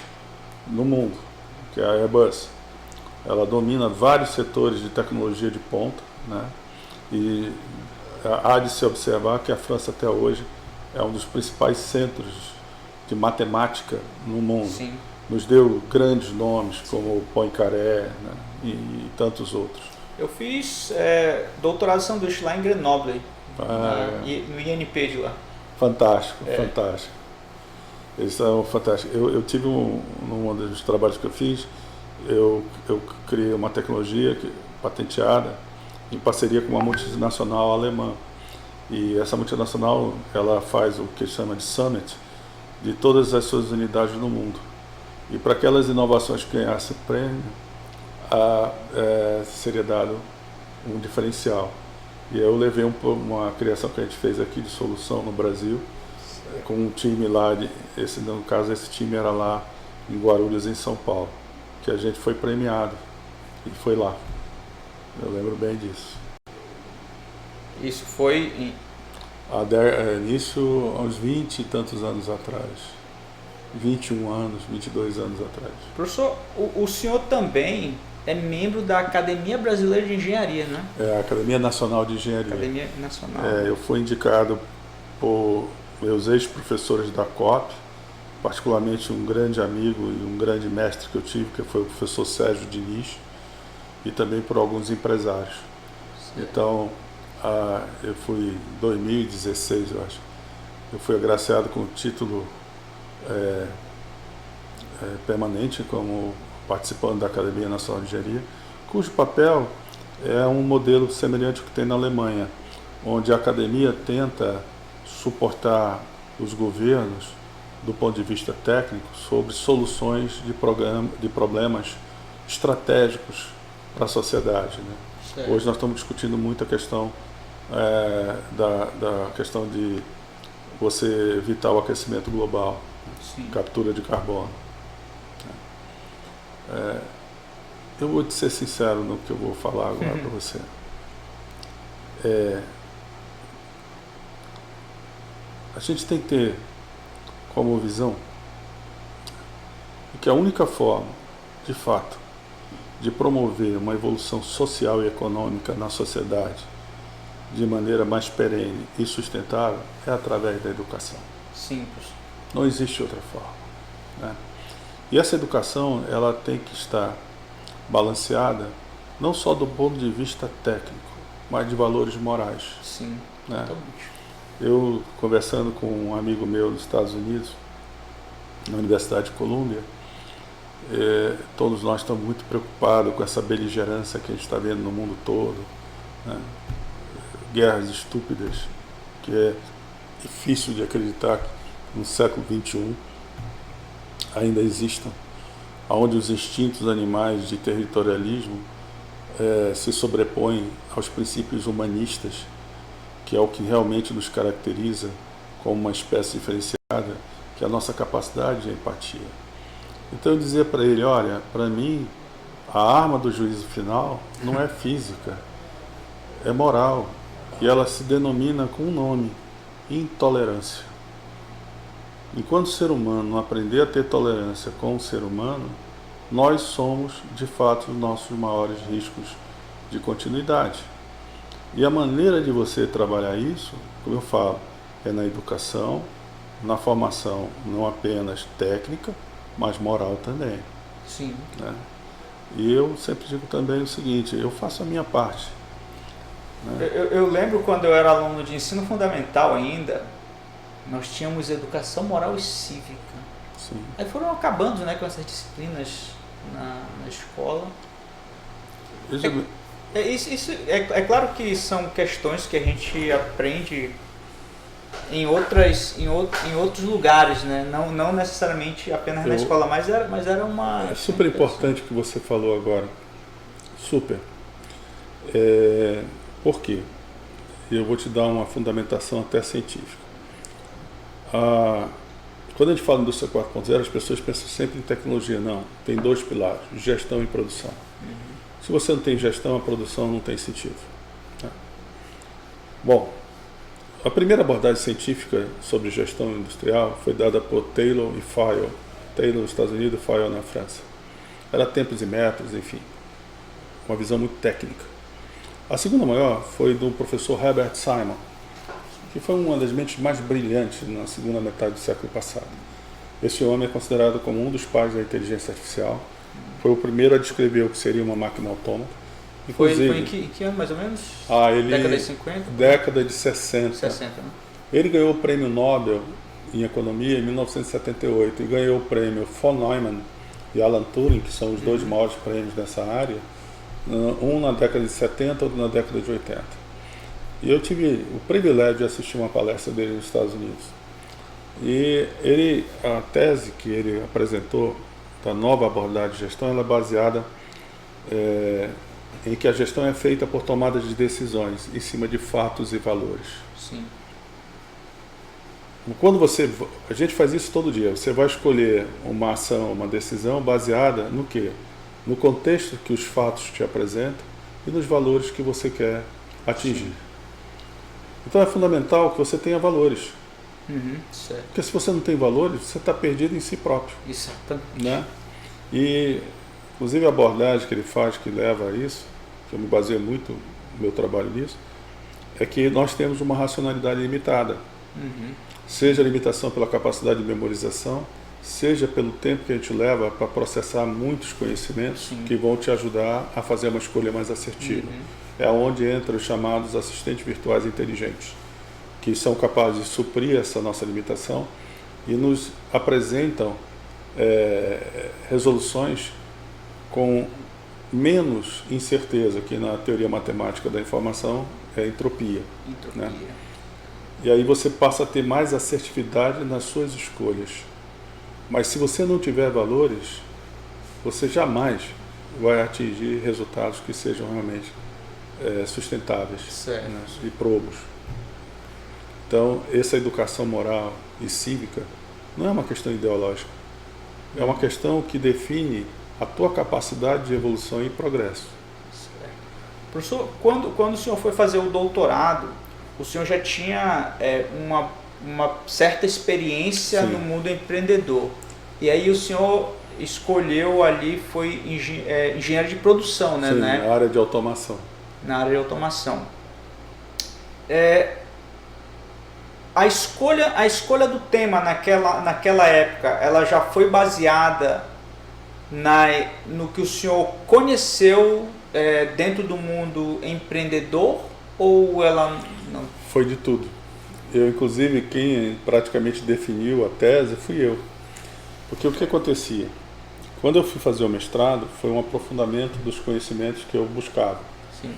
no mundo, que é a Airbus. Ela domina vários setores de tecnologia de ponta, né? E há de se observar que a França até hoje é um dos principais centros de matemática no mundo. Sim. Nos deu grandes nomes como Poincaré, né? e tantos outros. Eu fiz doutorado de sanduíche lá em Grenoble, no INP de lá. Fantástico, fantástico. Eles são fantásticos. Eu tive num dos trabalhos que eu fiz, eu criei uma tecnologia patenteada em parceria com uma multinacional alemã. E essa multinacional, ela faz o que chama de Summit de todas as suas unidades no mundo. E para aquelas inovações que ganhassem prêmio, seria dado um diferencial. E eu levei uma criação que a gente fez aqui de solução no Brasil, com um time lá, no caso esse time era lá em Guarulhos, em São Paulo, que a gente foi premiado e foi lá. Eu lembro bem disso. Isso foi isso há uns 20 e tantos anos atrás. 21 anos, 22 anos atrás. Professor, o senhor também é membro da Academia Brasileira de Engenharia, né? A Academia Nacional de Engenharia. Academia Nacional. Eu fui indicado por meus ex-professores da COP particularmente um grande amigo e um grande mestre que eu tive, que foi o professor Sérgio Diniz, e também por alguns empresários. Certo. Então, eu fui em 2016, eu acho, eu fui agraciado com o título permanente como participante da Academia Nacional de Engenharia, cujo papel é um modelo semelhante ao que tem na Alemanha, onde a academia tenta suportar os governos do ponto de vista técnico sobre soluções de problemas estratégicos para a sociedade, né? Certo. Hoje nós estamos discutindo muito a questão da questão de você evitar o aquecimento global, Sim. captura de carbono. Eu vou te ser sincero no que eu vou falar agora para você. A gente tem que ter como visão que a única forma, de fato, de promover uma evolução social e econômica na sociedade de maneira mais perene e sustentável é através da educação. Simples. Não existe outra forma, né? E essa educação, ela tem que estar balanceada não só do ponto de vista técnico, mas de valores morais. Sim, né? totalmente. Eu, conversando com um amigo meu nos Estados Unidos, na Universidade de Colômbia, todos nós estamos muito preocupados com essa beligerância que a gente está vendo no mundo todo, né? Guerras estúpidas, que é difícil de acreditar que no século XXI ainda existam, onde os instintos animais de territorialismo se sobrepõem aos princípios humanistas, que é o que realmente nos caracteriza como uma espécie diferenciada, que é a nossa capacidade de empatia. Então eu dizia para ele, olha, para mim a arma do juízo final não é física, é moral, e ela se denomina com um nome: intolerância. Enquanto o ser humano não aprender a ter tolerância com o ser humano, nós somos, de fato, os nossos maiores riscos de continuidade. E a maneira de você trabalhar isso, como eu falo, é na educação, na formação não apenas técnica, mas moral também. Sim. Né? E eu sempre digo também o seguinte, eu faço a minha parte. Né? Eu lembro quando eu era aluno de ensino fundamental ainda, nós tínhamos educação moral e cívica. Sim. Aí foram acabando, né, com essas disciplinas na escola. É claro que são questões que a gente aprende em outros lugares, né? Não necessariamente apenas na escola, mas era uma... É super importante o que você falou agora. Super. Por quê? Eu vou te dar uma fundamentação até científica. Quando a gente fala em indústria 4.0, as pessoas pensam sempre em tecnologia. Não, tem dois pilares, gestão e produção. Se você não tem gestão, a produção não tem sentido. Tá? Bom, a primeira abordagem científica sobre gestão industrial foi dada por Taylor e Fayol. Taylor nos Estados Unidos e Fayol na França. Era tempos e métodos, enfim, uma visão muito técnica. A segunda maior foi do professor Herbert Simon, que foi uma das mentes mais brilhantes na segunda metade do século passado. Esse homem é considerado como um dos pais da inteligência artificial. Foi o primeiro a descrever o que seria uma máquina autônota. Inclusive, foi em que ano, mais ou menos? Década de 50? Década de 60. 60, né? Ele ganhou o prêmio Nobel em Economia em 1978 e ganhou o prêmio von Neumann e Alan Turing, que são os dois maiores prêmios dessa área, um na década de 70 e outro na década de 80. E eu tive o privilégio de assistir uma palestra dele nos Estados Unidos. E a tese que ele apresentou da nova abordagem de gestão, ela é baseada em que a gestão é feita por tomadas de decisões em cima de fatos e valores. Sim. Quando a gente faz isso todo dia, você vai escolher uma ação, uma decisão baseada no quê? No contexto que os fatos te apresentam e nos valores que você quer atingir. Sim. Então é fundamental que você tenha valores. Certo. Porque se você não tem valores, você está perdido em si próprio. Exatamente. Né? E, inclusive, a abordagem que ele faz, que leva a isso, que eu me baseio muito no meu trabalho nisso, é que nós temos uma racionalidade limitada. Seja a limitação pela capacidade de memorização, seja pelo tempo que a gente leva para processar muitos conhecimentos que vão te ajudar a fazer uma escolha mais assertiva. É onde entram os chamados assistentes virtuais inteligentes, que são capazes de suprir essa nossa limitação e nos apresentam resoluções com menos incerteza, que na teoria matemática da informação é entropia. Né? E aí você passa a ter mais assertividade nas suas escolhas. Mas se você não tiver valores, você jamais vai atingir resultados que sejam realmente sustentáveis, né, e probos. Então, essa educação moral e cívica não é uma questão ideológica. É uma questão que define a tua capacidade de evolução e progresso. Certo. Professor, quando o senhor foi fazer o doutorado, o senhor já tinha uma certa experiência no mundo empreendedor. E aí o senhor escolheu ali, foi engenheiro de produção, né? Sim, na área de automação. Na área de automação. A escolha do tema naquela época, ela já foi baseada no que o senhor conheceu dentro do mundo empreendedor, ou ela não? Foi de tudo. Eu, inclusive, quem praticamente definiu a tese fui eu. Porque o que acontecia? Quando eu fui fazer o mestrado, foi um aprofundamento dos conhecimentos que eu buscava. Sim.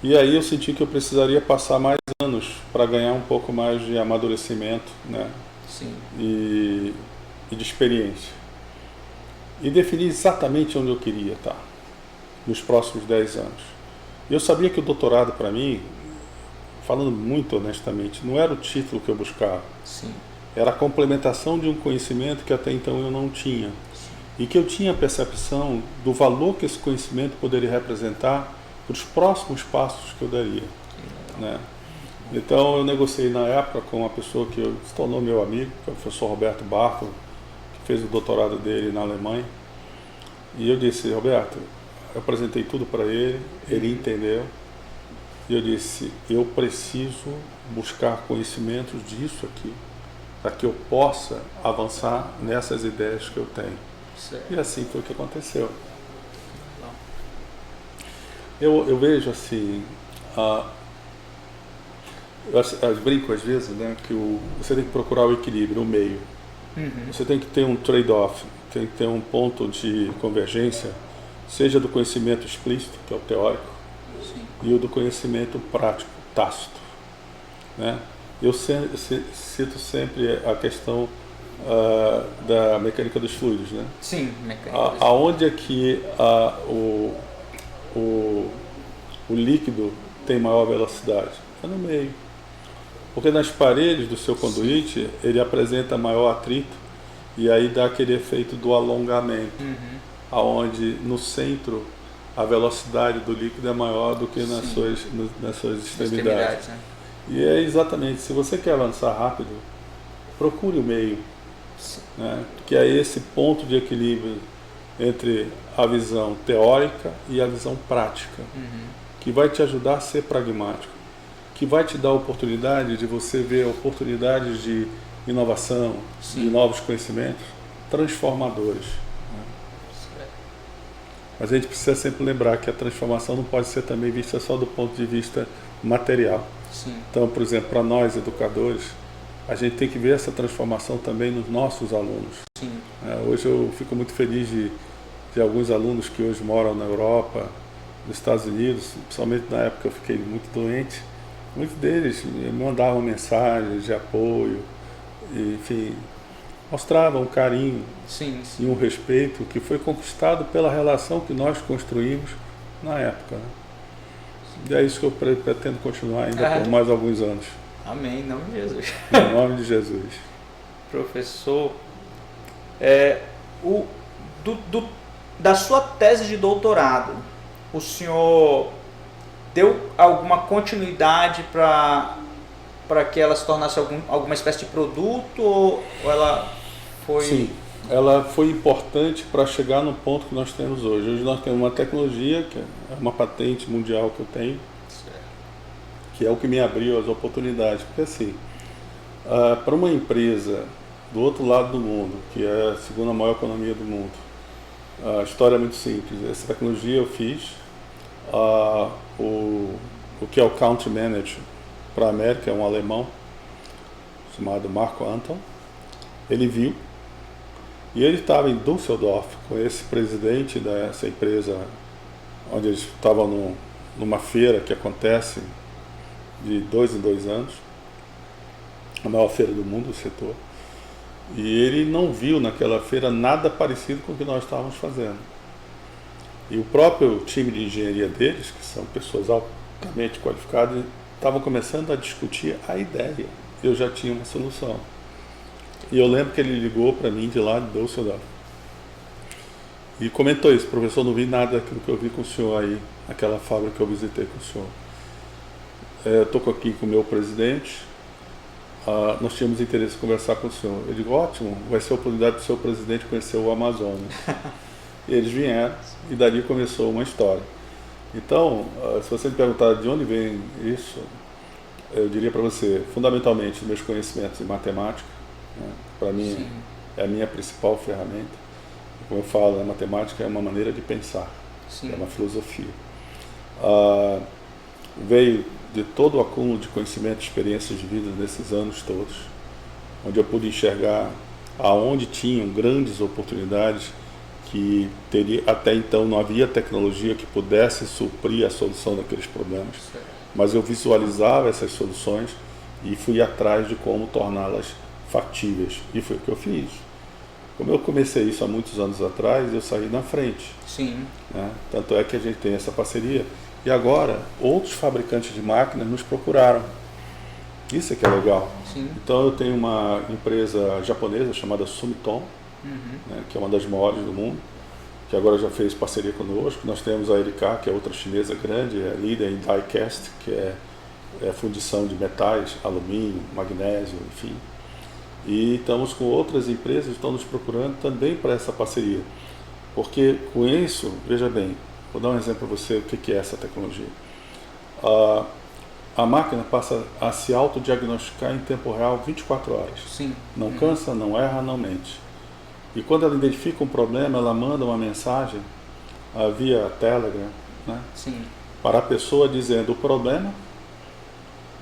E aí eu senti que eu precisaria passar mais anos para ganhar um pouco mais de amadurecimento, né? Sim. E de experiência. E defini exatamente onde eu queria estar nos próximos 10 anos. E eu sabia que o doutorado, para mim, falando muito honestamente, não era o título que eu buscava. Sim. Era a complementação de um conhecimento que até então eu não tinha. E que eu tinha a percepção do valor que esse conhecimento poderia representar para os próximos passos que eu daria. Né? Então eu negociei na época com uma pessoa que se tornou meu amigo, que é o professor Roberto Bartolo, que fez o doutorado dele na Alemanha. E eu disse: Roberto, eu apresentei tudo para ele, ele entendeu. E eu disse: eu preciso buscar conhecimentos disso aqui, para que eu possa avançar nessas ideias que eu tenho. Certo. E assim foi o que aconteceu. Eu vejo assim, eu brinco às vezes, né, que você tem que procurar o equilíbrio, o meio. Você tem que ter um trade-off, tem que ter um ponto de convergência, seja do conhecimento explícito, que é o teórico, e o do conhecimento prático, tácito. Né? Eu cito sempre a questão da mecânica dos fluidos, né? Sim, mecânica. Aonde é que o líquido tem maior velocidade? É no meio. Porque nas paredes do seu conduíte, ele apresenta maior atrito, e aí dá aquele efeito do alongamento, aonde no centro a velocidade do líquido é maior do que nas suas extremidades. Né? E é exatamente, se você quer avançar rápido, procure o meio, né? Que é esse ponto de equilíbrio entre a visão teórica e a visão prática, que vai te ajudar a ser pragmático, que vai te dar a oportunidade de você ver oportunidades de inovação, de novos conhecimentos transformadores. Mas a gente precisa sempre lembrar que a transformação não pode ser também vista só do ponto de vista material. Então, por exemplo, para nós educadores, a gente tem que ver essa transformação também nos nossos alunos. Hoje eu fico muito feliz de alguns alunos que hoje moram na Europa, nos Estados Unidos, principalmente na época que eu fiquei muito doente. Muitos deles me mandavam mensagens de apoio, e, enfim, mostravam um carinho e um respeito que foi conquistado pela relação que nós construímos na época. Né? E é isso que eu pretendo continuar ainda por mais alguns anos. Amém, em nome de Jesus. Em nome de Jesus. Professor, da sua tese de doutorado, o senhor deu alguma continuidade para que ela se tornasse alguma espécie de produto, ou ela foi... Sim, ela foi importante para chegar no ponto que nós temos hoje. Hoje nós temos uma tecnologia, que é uma patente mundial que eu tenho, que é o que me abriu as oportunidades. Porque assim, para uma empresa do outro lado do mundo, que é a segunda maior economia do mundo. A história é muito simples. Essa tecnologia eu fiz. O que é o Country Manager para a América é um alemão chamado Marco Anton. Ele viu, e ele estava em Düsseldorf com esse presidente dessa empresa, onde eles estavam numa feira que acontece de 2 em 2 anos, a maior feira do mundo do setor. E ele não viu naquela feira nada parecido com o que nós estávamos fazendo. E o próprio time de engenharia deles, que são pessoas altamente qualificadas, estavam começando a discutir a ideia. Eu já tinha uma solução. E eu lembro que ele ligou para mim de lá de Düsseldorf e comentou isso: professor, não vi nada daquilo que eu vi com o senhor aí, naquela fábrica que eu visitei com o senhor. Eu estou aqui com o meu presidente, nós tínhamos interesse em conversar com o senhor. Eu digo, ótimo, vai ser a oportunidade do seu presidente conhecer o Amazonas. E eles vieram, e dali começou uma história. Então, se você me perguntar de onde vem isso, eu diria para você, fundamentalmente, meus conhecimentos em matemática, né? Para mim, sim, é a minha principal ferramenta. Como eu falo, a matemática é uma maneira de pensar, sim, é uma filosofia. Veio de todo o acúmulo de conhecimento e experiências de vida nesses anos todos, onde eu pude enxergar aonde tinham grandes oportunidades que até então não havia tecnologia que pudesse suprir a solução daqueles problemas. Mas eu visualizava essas soluções e fui atrás de como torná-las factíveis. E foi o que eu fiz. Como eu comecei isso há muitos anos atrás, eu saí na frente. Sim. Né? Tanto é que a gente tem essa parceria. E agora, outros fabricantes de máquinas nos procuraram. Isso é que é legal. Sim. Então eu tenho uma empresa japonesa chamada Sumitomo, né, que é uma das maiores do mundo, que agora já fez parceria conosco. Nós temos a LK, que é outra chinesa grande, é líder em die cast, que é fundição de metais, alumínio, magnésio, enfim. E estamos com outras empresas que estão nos procurando também para essa parceria. Porque com isso, veja bem, vou dar um exemplo para você o que é essa tecnologia. A máquina passa a se autodiagnosticar em tempo real 24 horas. Sim. Não cansa, não erra, não mente. E quando ela identifica um problema, ela manda uma mensagem via Telegram, né, sim, para a pessoa dizendo o problema,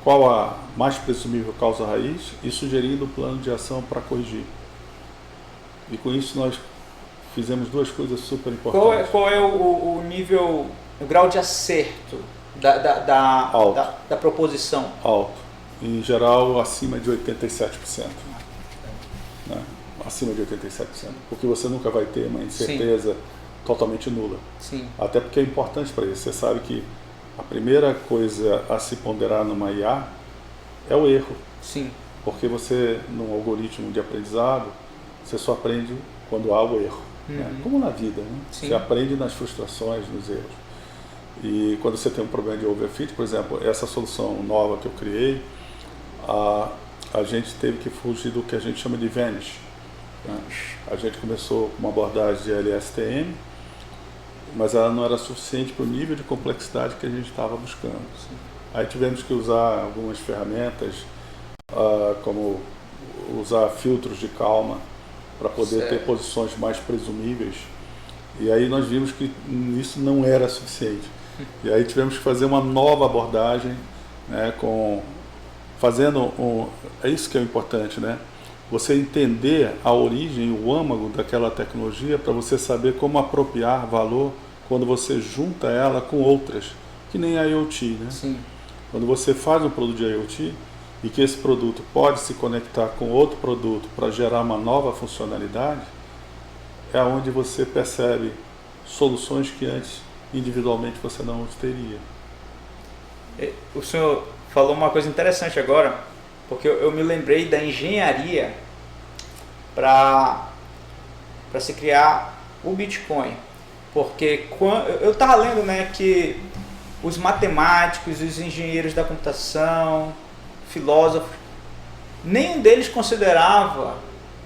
qual a mais presumível causa raiz e sugerindo um plano de ação para corrigir. E com isso nós fizemos duas coisas super importantes. Qual é o nível, o grau de acerto da proposição? Alto. Em geral, acima de 87%. Né? Acima de 87%. Porque você nunca vai ter uma incerteza, sim, totalmente nula. Sim. Até porque é importante para isso. Você sabe que a primeira coisa a se ponderar numa IA é o erro. Sim. Porque você, num algoritmo de aprendizado, você só aprende quando há o erro. Né? Como na vida, né? Você aprende nas frustrações, nos erros. E quando você tem um problema de overfit, por exemplo, essa solução nova que eu criei, a gente teve que fugir do que a gente chama de vanish. Né? A gente começou com uma abordagem de LSTM, mas ela não era suficiente para o nível de complexidade que a gente estava buscando. Sim. Aí tivemos que usar algumas ferramentas, como usar filtros de calma, para poder ter posições mais presumíveis. E aí nós vimos que isso não era suficiente. E aí tivemos que fazer uma nova abordagem, né, é isso que é importante, né? Você entender a origem, o âmago daquela tecnologia para você saber como apropriar valor quando você junta ela com outras, que nem a IoT, né? Sim. Quando você faz um produto de IoT e que esse produto pode se conectar com outro produto para gerar uma nova funcionalidade, é onde você percebe soluções que antes individualmente você não teria. O senhor falou uma coisa interessante agora, porque eu me lembrei da engenharia para se criar o Bitcoin. Porque eu estava lendo, né, que os matemáticos, os engenheiros da computação, filósofos, nenhum deles considerava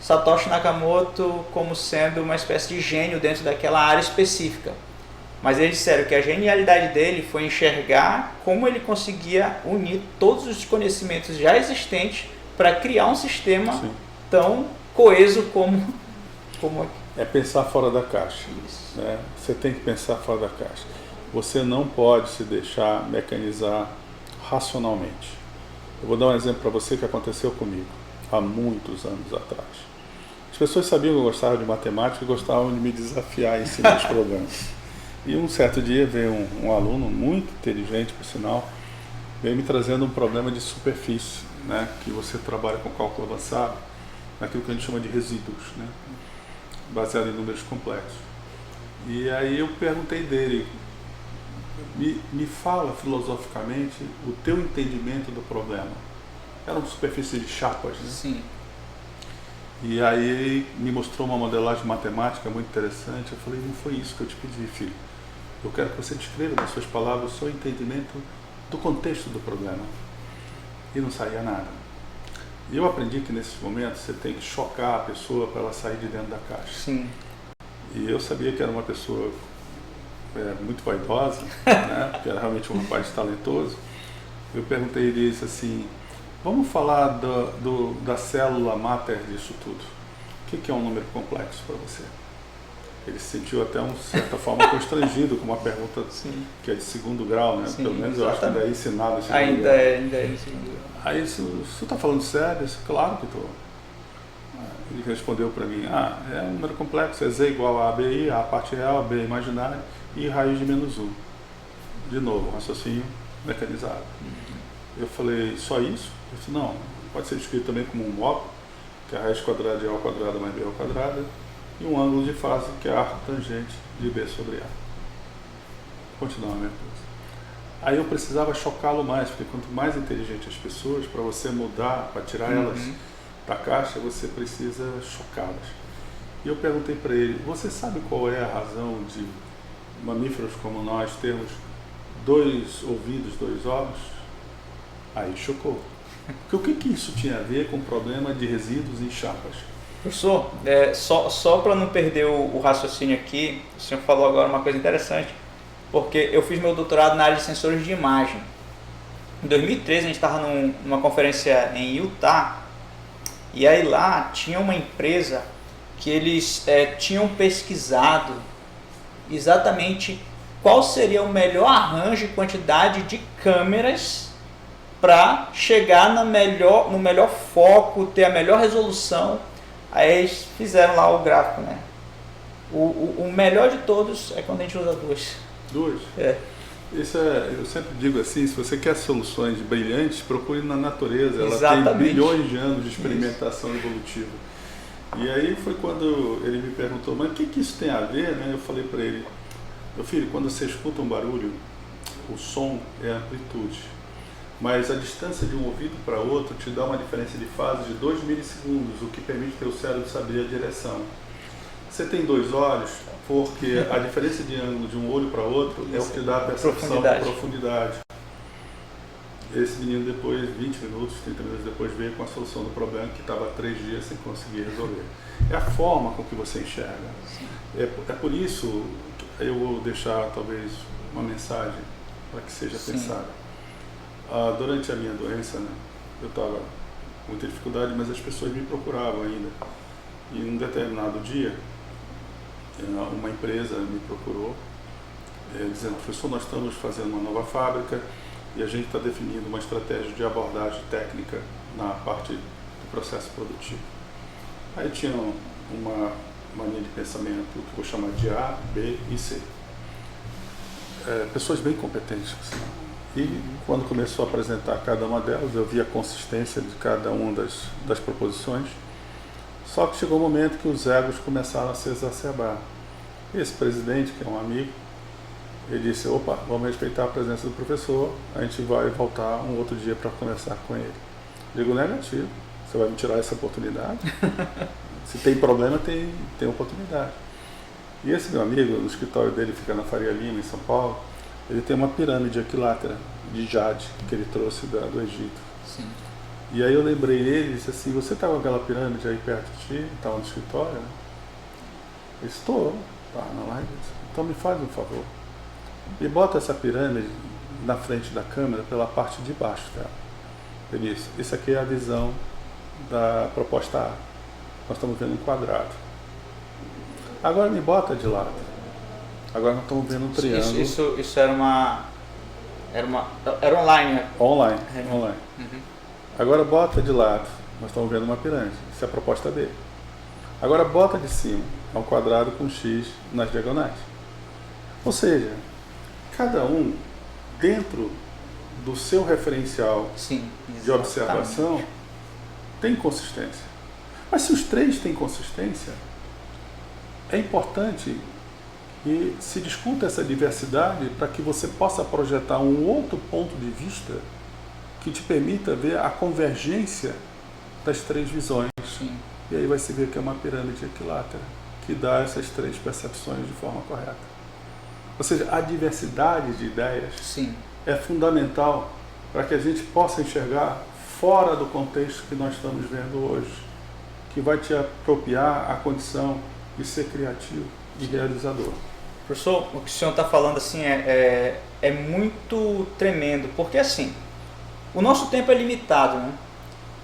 Satoshi Nakamoto como sendo uma espécie de gênio dentro daquela área específica. Mas eles disseram que a genialidade dele foi enxergar como ele conseguia unir todos os conhecimentos já existentes para criar um sistema, sim, tão coeso como É pensar fora da caixa. isso. Né? Você tem que pensar fora da caixa. Você não pode se deixar mecanizar racionalmente. Eu vou dar um exemplo para você que aconteceu comigo há muitos anos atrás. As pessoas sabiam que eu gostava de matemática e gostavam de me desafiar em cima dos problemas. E um certo dia veio um aluno muito inteligente, por sinal, veio me trazendo um problema de superfície, né? Que você trabalha com cálculo avançado, naquilo que a gente chama de resíduos, né? Baseado em números complexos. E aí eu perguntei dele, me fala filosoficamente o teu entendimento do problema. Era uma superfície de chapas, né? Sim. E aí ele me mostrou uma modelagem matemática muito interessante. Eu falei, não foi isso que eu te pedi, filho. Eu quero que você descreva nas suas palavras o seu entendimento do contexto do problema. E não saía nada. E eu aprendi que nesses momentos você tem que chocar a pessoa para ela sair de dentro da caixa. Sim. E eu sabia que era uma pessoa muito vaidosa, né? Porque era realmente um rapaz talentoso. Eu perguntei, ele disse assim, vamos falar da célula máter disso tudo. O que é um número complexo para você? Ele se sentiu até, de certa forma, constrangido com uma pergunta que é de segundo grau, né? Sim, pelo menos exatamente. eu acho que ainda é ensinado esse Ainda é de segundo grau. Aí, você está falando sério? Eu disse, claro que estou. Ele respondeu para mim, é um número complexo, é Z igual a ABI, A parte real, B imaginária e raiz de menos 1. De novo, raciocínio mecanizado. Eu falei, só isso? Ele disse, não, pode ser descrito também como um módulo, que é a raiz quadrada de A ao quadrado mais B ao quadrado, e um ângulo de fase, que é a arco tangente de B sobre A. Continua a mesma coisa. Aí eu precisava chocá-lo mais, porque quanto mais inteligente as pessoas, para você mudar, para tirar elas da caixa, você precisa chocá-las. E eu perguntei para ele, você sabe qual é a razão de mamíferos como nós termos 2 ouvidos, 2 olhos? Aí chocou. Porque o que isso tinha a ver com o problema de resíduos em chapas? Professor, só para não perder o raciocínio aqui, o senhor falou agora uma coisa interessante, porque eu fiz meu doutorado na área de sensores de imagem. Em 2013 a gente estava numa conferência em Utah, e aí lá tinha uma empresa que eles tinham pesquisado exatamente qual seria o melhor arranjo e quantidade de câmeras para chegar no melhor foco, ter a melhor resolução. Aí eles fizeram lá o gráfico, né? O melhor de todos é quando a gente usa 2. 2? Isso eu sempre digo assim, se você quer soluções brilhantes, procure na natureza. Ela Exatamente. tem bilhões de anos de experimentação evolutiva. E aí foi quando ele me perguntou, mas o que isso tem a ver, né? Eu falei para ele, meu filho, quando você escuta um barulho, o som é amplitude. Mas a distância de um ouvido para outro te dá uma diferença de fase de 2 milissegundos, o que permite teu cérebro saber a direção. Você tem 2 olhos, porque a diferença de ângulo de um olho para outro é o que dá a percepção de profundidade. Esse menino depois, 20 minutos, 30 minutos depois, veio com a solução do problema que estava há 3 dias sem conseguir resolver. É a forma com que você enxerga. É por isso que eu vou deixar talvez uma mensagem para que seja pensada. Durante a minha doença, né, eu estava com muita dificuldade, mas as pessoas me procuravam ainda. E em um determinado dia, uma empresa me procurou, dizendo, professor, nós estamos fazendo uma nova fábrica e a gente está definindo uma estratégia de abordagem técnica na parte do processo produtivo. Aí tinha uma linha de pensamento que eu vou chamar de A, B e C. Pessoas bem competentes, assim. E quando começou a apresentar cada uma delas, eu vi a consistência de cada uma das proposições. Só que chegou um momento que os egos começaram a se exacerbar. Esse presidente, que é um amigo, ele disse, opa, vamos respeitar a presença do professor, a gente vai voltar um outro dia para conversar com ele. Eu digo, negativo, você vai me tirar essa oportunidade? Se tem problema, tem oportunidade. E esse meu amigo, no escritório dele, fica na Faria Lima, em São Paulo, ele tem uma pirâmide equilátera de jade que ele trouxe do Egito. Sim. E aí eu lembrei ele e disse assim, você está com aquela pirâmide aí perto de ti? Estava no escritório? Né? Ele disse, estou. Na live. Então me faz um favor. E bota essa pirâmide na frente da câmera pela parte de baixo dela. Ele disse, isso aqui é a visão da proposta A. nós estamos vendo um quadrado. Agora me bota de lado. Agora nós estamos vendo um triângulo. Isso era online, né? Online. Uhum. Agora bota de lado. Nós estamos vendo uma pirâmide. Essa é a proposta dele. Agora bota de cima. É um quadrado com X nas diagonais. Ou seja, cada um dentro do seu referencial Sim, de observação tem consistência. Mas se os três têm consistência, é importante que se discuta essa diversidade para que você possa projetar um outro ponto de vista que te permita ver a convergência das três visões. Sim. E aí vai se ver que é uma pirâmide equilátera, que dá essas três percepções de forma correta. Ou seja, a diversidade de ideias Sim. é fundamental para que a gente possa enxergar fora do contexto que nós estamos vendo hoje, que vai te apropriar a condição de ser criativo e realizador. Professor, o que o senhor está falando assim é muito tremendo, porque assim, o nosso tempo é limitado, né?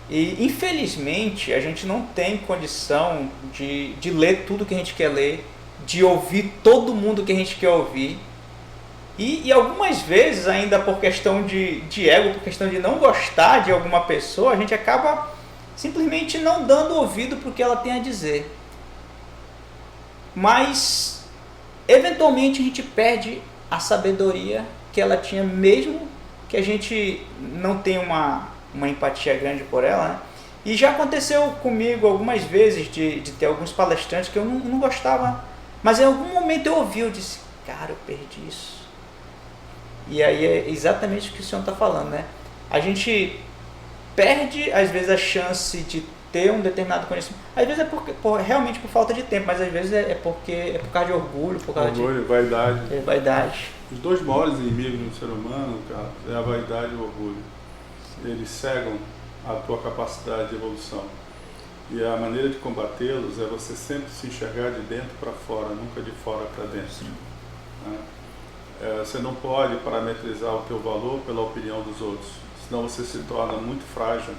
E infelizmente a gente não tem condição de ler tudo que a gente quer ler, de ouvir todo mundo que a gente quer ouvir. E algumas vezes, ainda por questão de ego, por questão de não gostar de alguma pessoa, a gente acaba simplesmente não dando ouvido para o que ela tem a dizer. Mas, eventualmente, a gente perde a sabedoria que ela tinha, mesmo que a gente não tenha uma empatia grande por ela, né? E já aconteceu comigo algumas vezes de ter alguns palestrantes que eu não gostava, mas em algum momento eu ouvi, eu disse, cara, eu perdi isso. E aí é exatamente o que o senhor está falando, né? A gente perde, às vezes, a chance de ter um determinado conhecimento. Às vezes é realmente por falta de tempo, mas às vezes é por causa de orgulho, por causa orgulho, vaidade. Vaidade. Os dois maiores inimigos do ser humano, cara, é a vaidade e o orgulho. Eles cegam a tua capacidade de evolução. E a maneira de combatê-los é você sempre se enxergar de dentro para fora, nunca de fora para dentro. Né? Você não pode parametrizar o teu valor pela opinião dos outros, senão você se torna muito frágil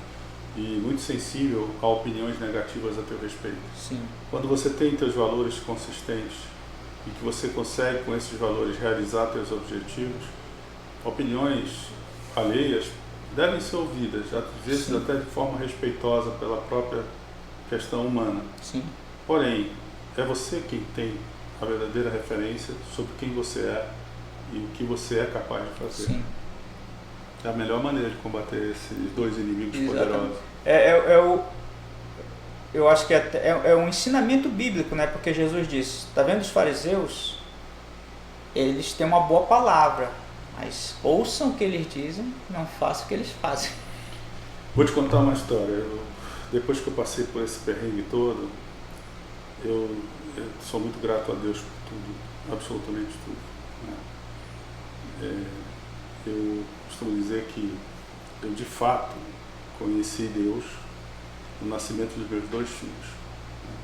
e muito sensível a opiniões negativas a teu respeito. Sim. Quando você tem teus valores consistentes e que você consegue com esses valores realizar teus objetivos, opiniões alheias devem ser ouvidas, às vezes Sim. até de forma respeitosa pela própria questão humana. Sim. Porém, é você quem tem a verdadeira referência sobre quem você é e o que você é capaz de fazer. Sim. É a melhor maneira de combater esses dois inimigos Exatamente. poderosos. Eu acho que é um ensinamento bíblico, né? Porque Jesus disse, tá vendo os fariseus? Eles têm uma boa palavra, mas ouçam o que eles dizem, não façam o que eles fazem. Vou te contar uma história. Depois que eu passei por esse perrengue todo, eu sou muito grato a Deus por tudo, absolutamente tudo. Né? Eu costumo dizer que eu de fato conheci Deus no nascimento dos meus 2 filhos. Né?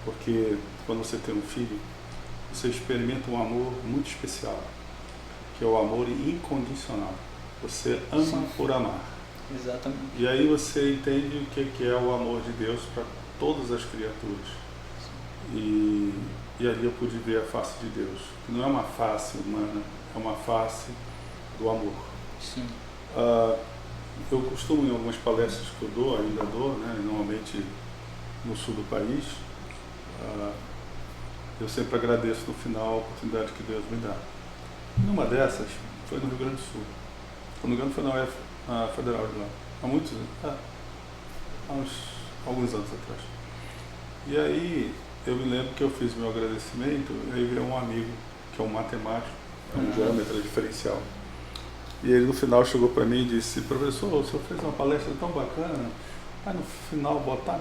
Porque quando você tem um filho, você experimenta um amor muito especial, que é o amor incondicional. Você ama Sim. por amar. Exatamente. E aí você entende o que é o amor de Deus para todas as criaturas. E ali eu pude ver a face de Deus. Não é uma face humana, é uma face do amor. Sim. Eu costumo, em algumas palestras que eu dou, ainda dou, né, normalmente no sul do país, eu sempre agradeço no final a oportunidade que Deus me dá. Numa dessas, foi no Rio Grande do Sul. Se não me engano, foi na UF, na Federal de lá. Há muitos anos. Há alguns anos atrás. E aí, eu me lembro que eu fiz meu agradecimento, e aí veio um amigo, que é um matemático, é um geômetra diferencial. E ele no final chegou para mim e disse, professor, o senhor fez uma palestra tão bacana, mas no final botar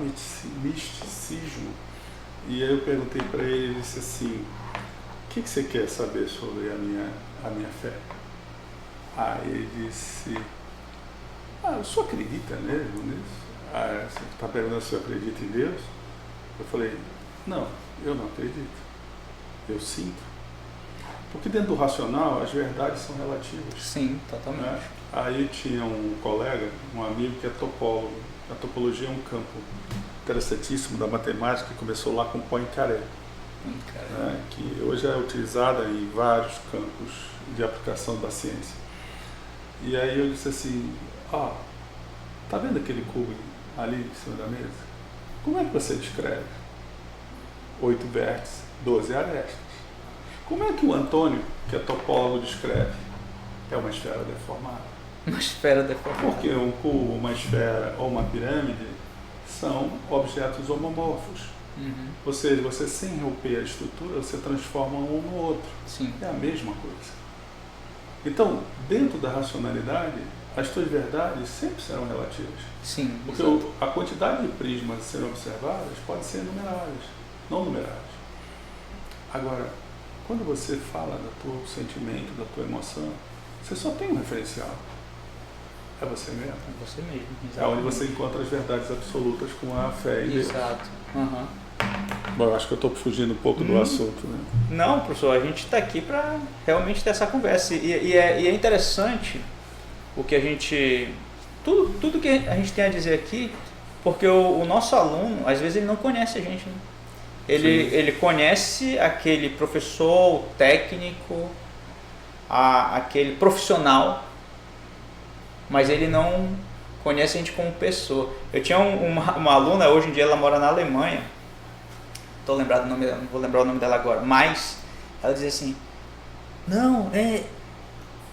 misticismo. E aí eu perguntei para ele, ele disse assim, o que você quer saber sobre a minha fé? Aí ele disse, o senhor acredita mesmo nisso? Você está perguntando se eu acredito em Deus? Eu falei, não, eu não acredito, eu sinto. Porque dentro do racional as verdades são relativas. Sim, totalmente. Né? Aí tinha um colega, um amigo que é topólogo. A topologia é um campo interessantíssimo da matemática que começou lá com Poincaré, né, que hoje é utilizada em vários campos de aplicação da ciência. E aí eu disse assim, tá vendo aquele cubo ali em cima da mesa? Como é que você descreve? 8 vértices, 12 arestas. Como é que o Antônio, que é topólogo, descreve? É uma esfera deformada. Uma esfera deformada. Porque um cubo, uma esfera ou uma pirâmide são objetos homomorfos. Ou seja, você sem romper a estrutura, você transforma um no outro. Sim. É a mesma coisa. Então, dentro da racionalidade, as tuas verdades sempre serão relativas. Sim. Porque a quantidade de prismas a serem observadas pode ser numeráveis, não numeráveis. Agora, quando você fala do teu sentimento, da tua emoção, você só tem um referencial. É você mesmo. É você mesmo. Exatamente. É onde você encontra as verdades absolutas com a fé em Deus. Exato. Bom, eu acho que eu estou fugindo um pouco do assunto, né? Não, professor, a gente está aqui para realmente ter essa conversa. E é interessante o que a gente... Tudo que a gente tem a dizer aqui, porque o nosso aluno, às vezes, ele não conhece a gente, né? Ele conhece aquele professor, o técnico, aquele profissional, mas ele não conhece a gente como pessoa. Eu tinha uma aluna, hoje em dia ela mora na Alemanha, não vou lembrar o nome dela agora, mas ela dizia assim,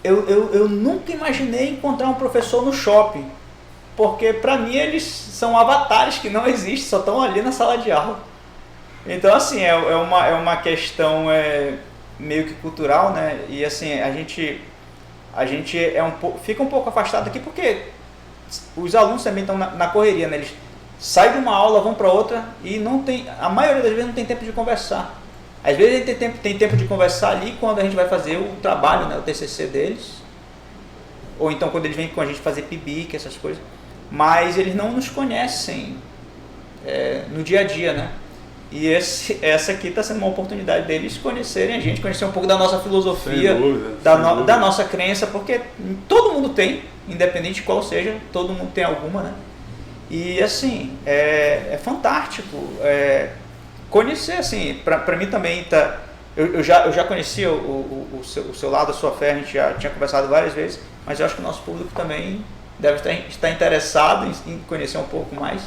eu nunca imaginei encontrar um professor no shopping, porque para mim eles são avatares que não existem, só estão ali na sala de aula. Então assim, é uma questão meio que cultural, né? E assim, a gente fica um pouco afastado aqui porque os alunos também estão na correria, né? Eles saem de uma aula, vão para outra e a maioria das vezes não tem tempo de conversar. Às vezes ele tem tempo de conversar ali quando a gente vai fazer o trabalho, né, o TCC deles, ou então quando eles vêm com a gente fazer PIBIC, essas coisas, mas eles não nos conhecem no dia a dia, né? E essa aqui está sendo uma oportunidade deles conhecerem a gente, conhecer um pouco da nossa filosofia, da nossa crença, porque todo mundo tem, independente de qual seja, todo mundo tem alguma, né? E assim, é fantástico conhecer, assim, para mim também eu já conhecia o seu lado, a sua fé, a gente já tinha conversado várias vezes, mas eu acho que o nosso público também deve estar interessado em conhecer um pouco mais.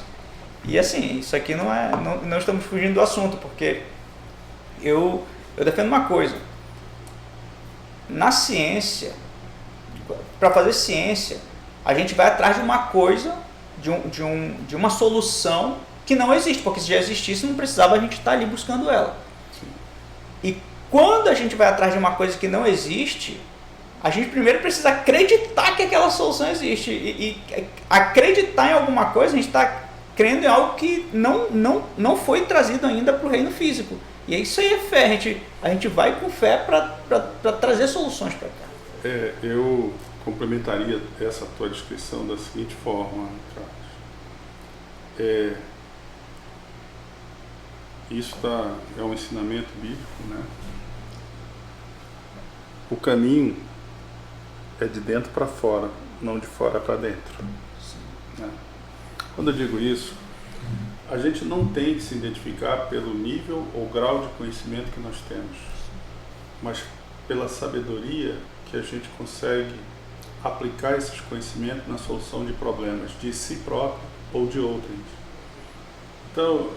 E assim, isso aqui não estamos fugindo do assunto, porque eu defendo uma coisa. Na ciência, para fazer ciência, a gente vai atrás de uma coisa, de uma solução que não existe, porque se já existisse não precisava a gente estar ali buscando ela. Sim. E quando a gente vai atrás de uma coisa que não existe, a gente primeiro precisa acreditar que aquela solução existe. E acreditar em alguma coisa, a gente está crendo em algo que não foi trazido ainda para o reino físico. E isso aí é fé, a gente vai com fé para trazer soluções para cá. Eu complementaria essa tua descrição da seguinte forma, Carlos. Isso é um ensinamento bíblico, né? O caminho é de dentro para fora, não de fora para dentro. Né? Quando eu digo isso, a gente não tem que se identificar pelo nível ou grau de conhecimento que nós temos, mas pela sabedoria que a gente consegue aplicar esses conhecimentos na solução de problemas de si próprio ou de outrem. Então,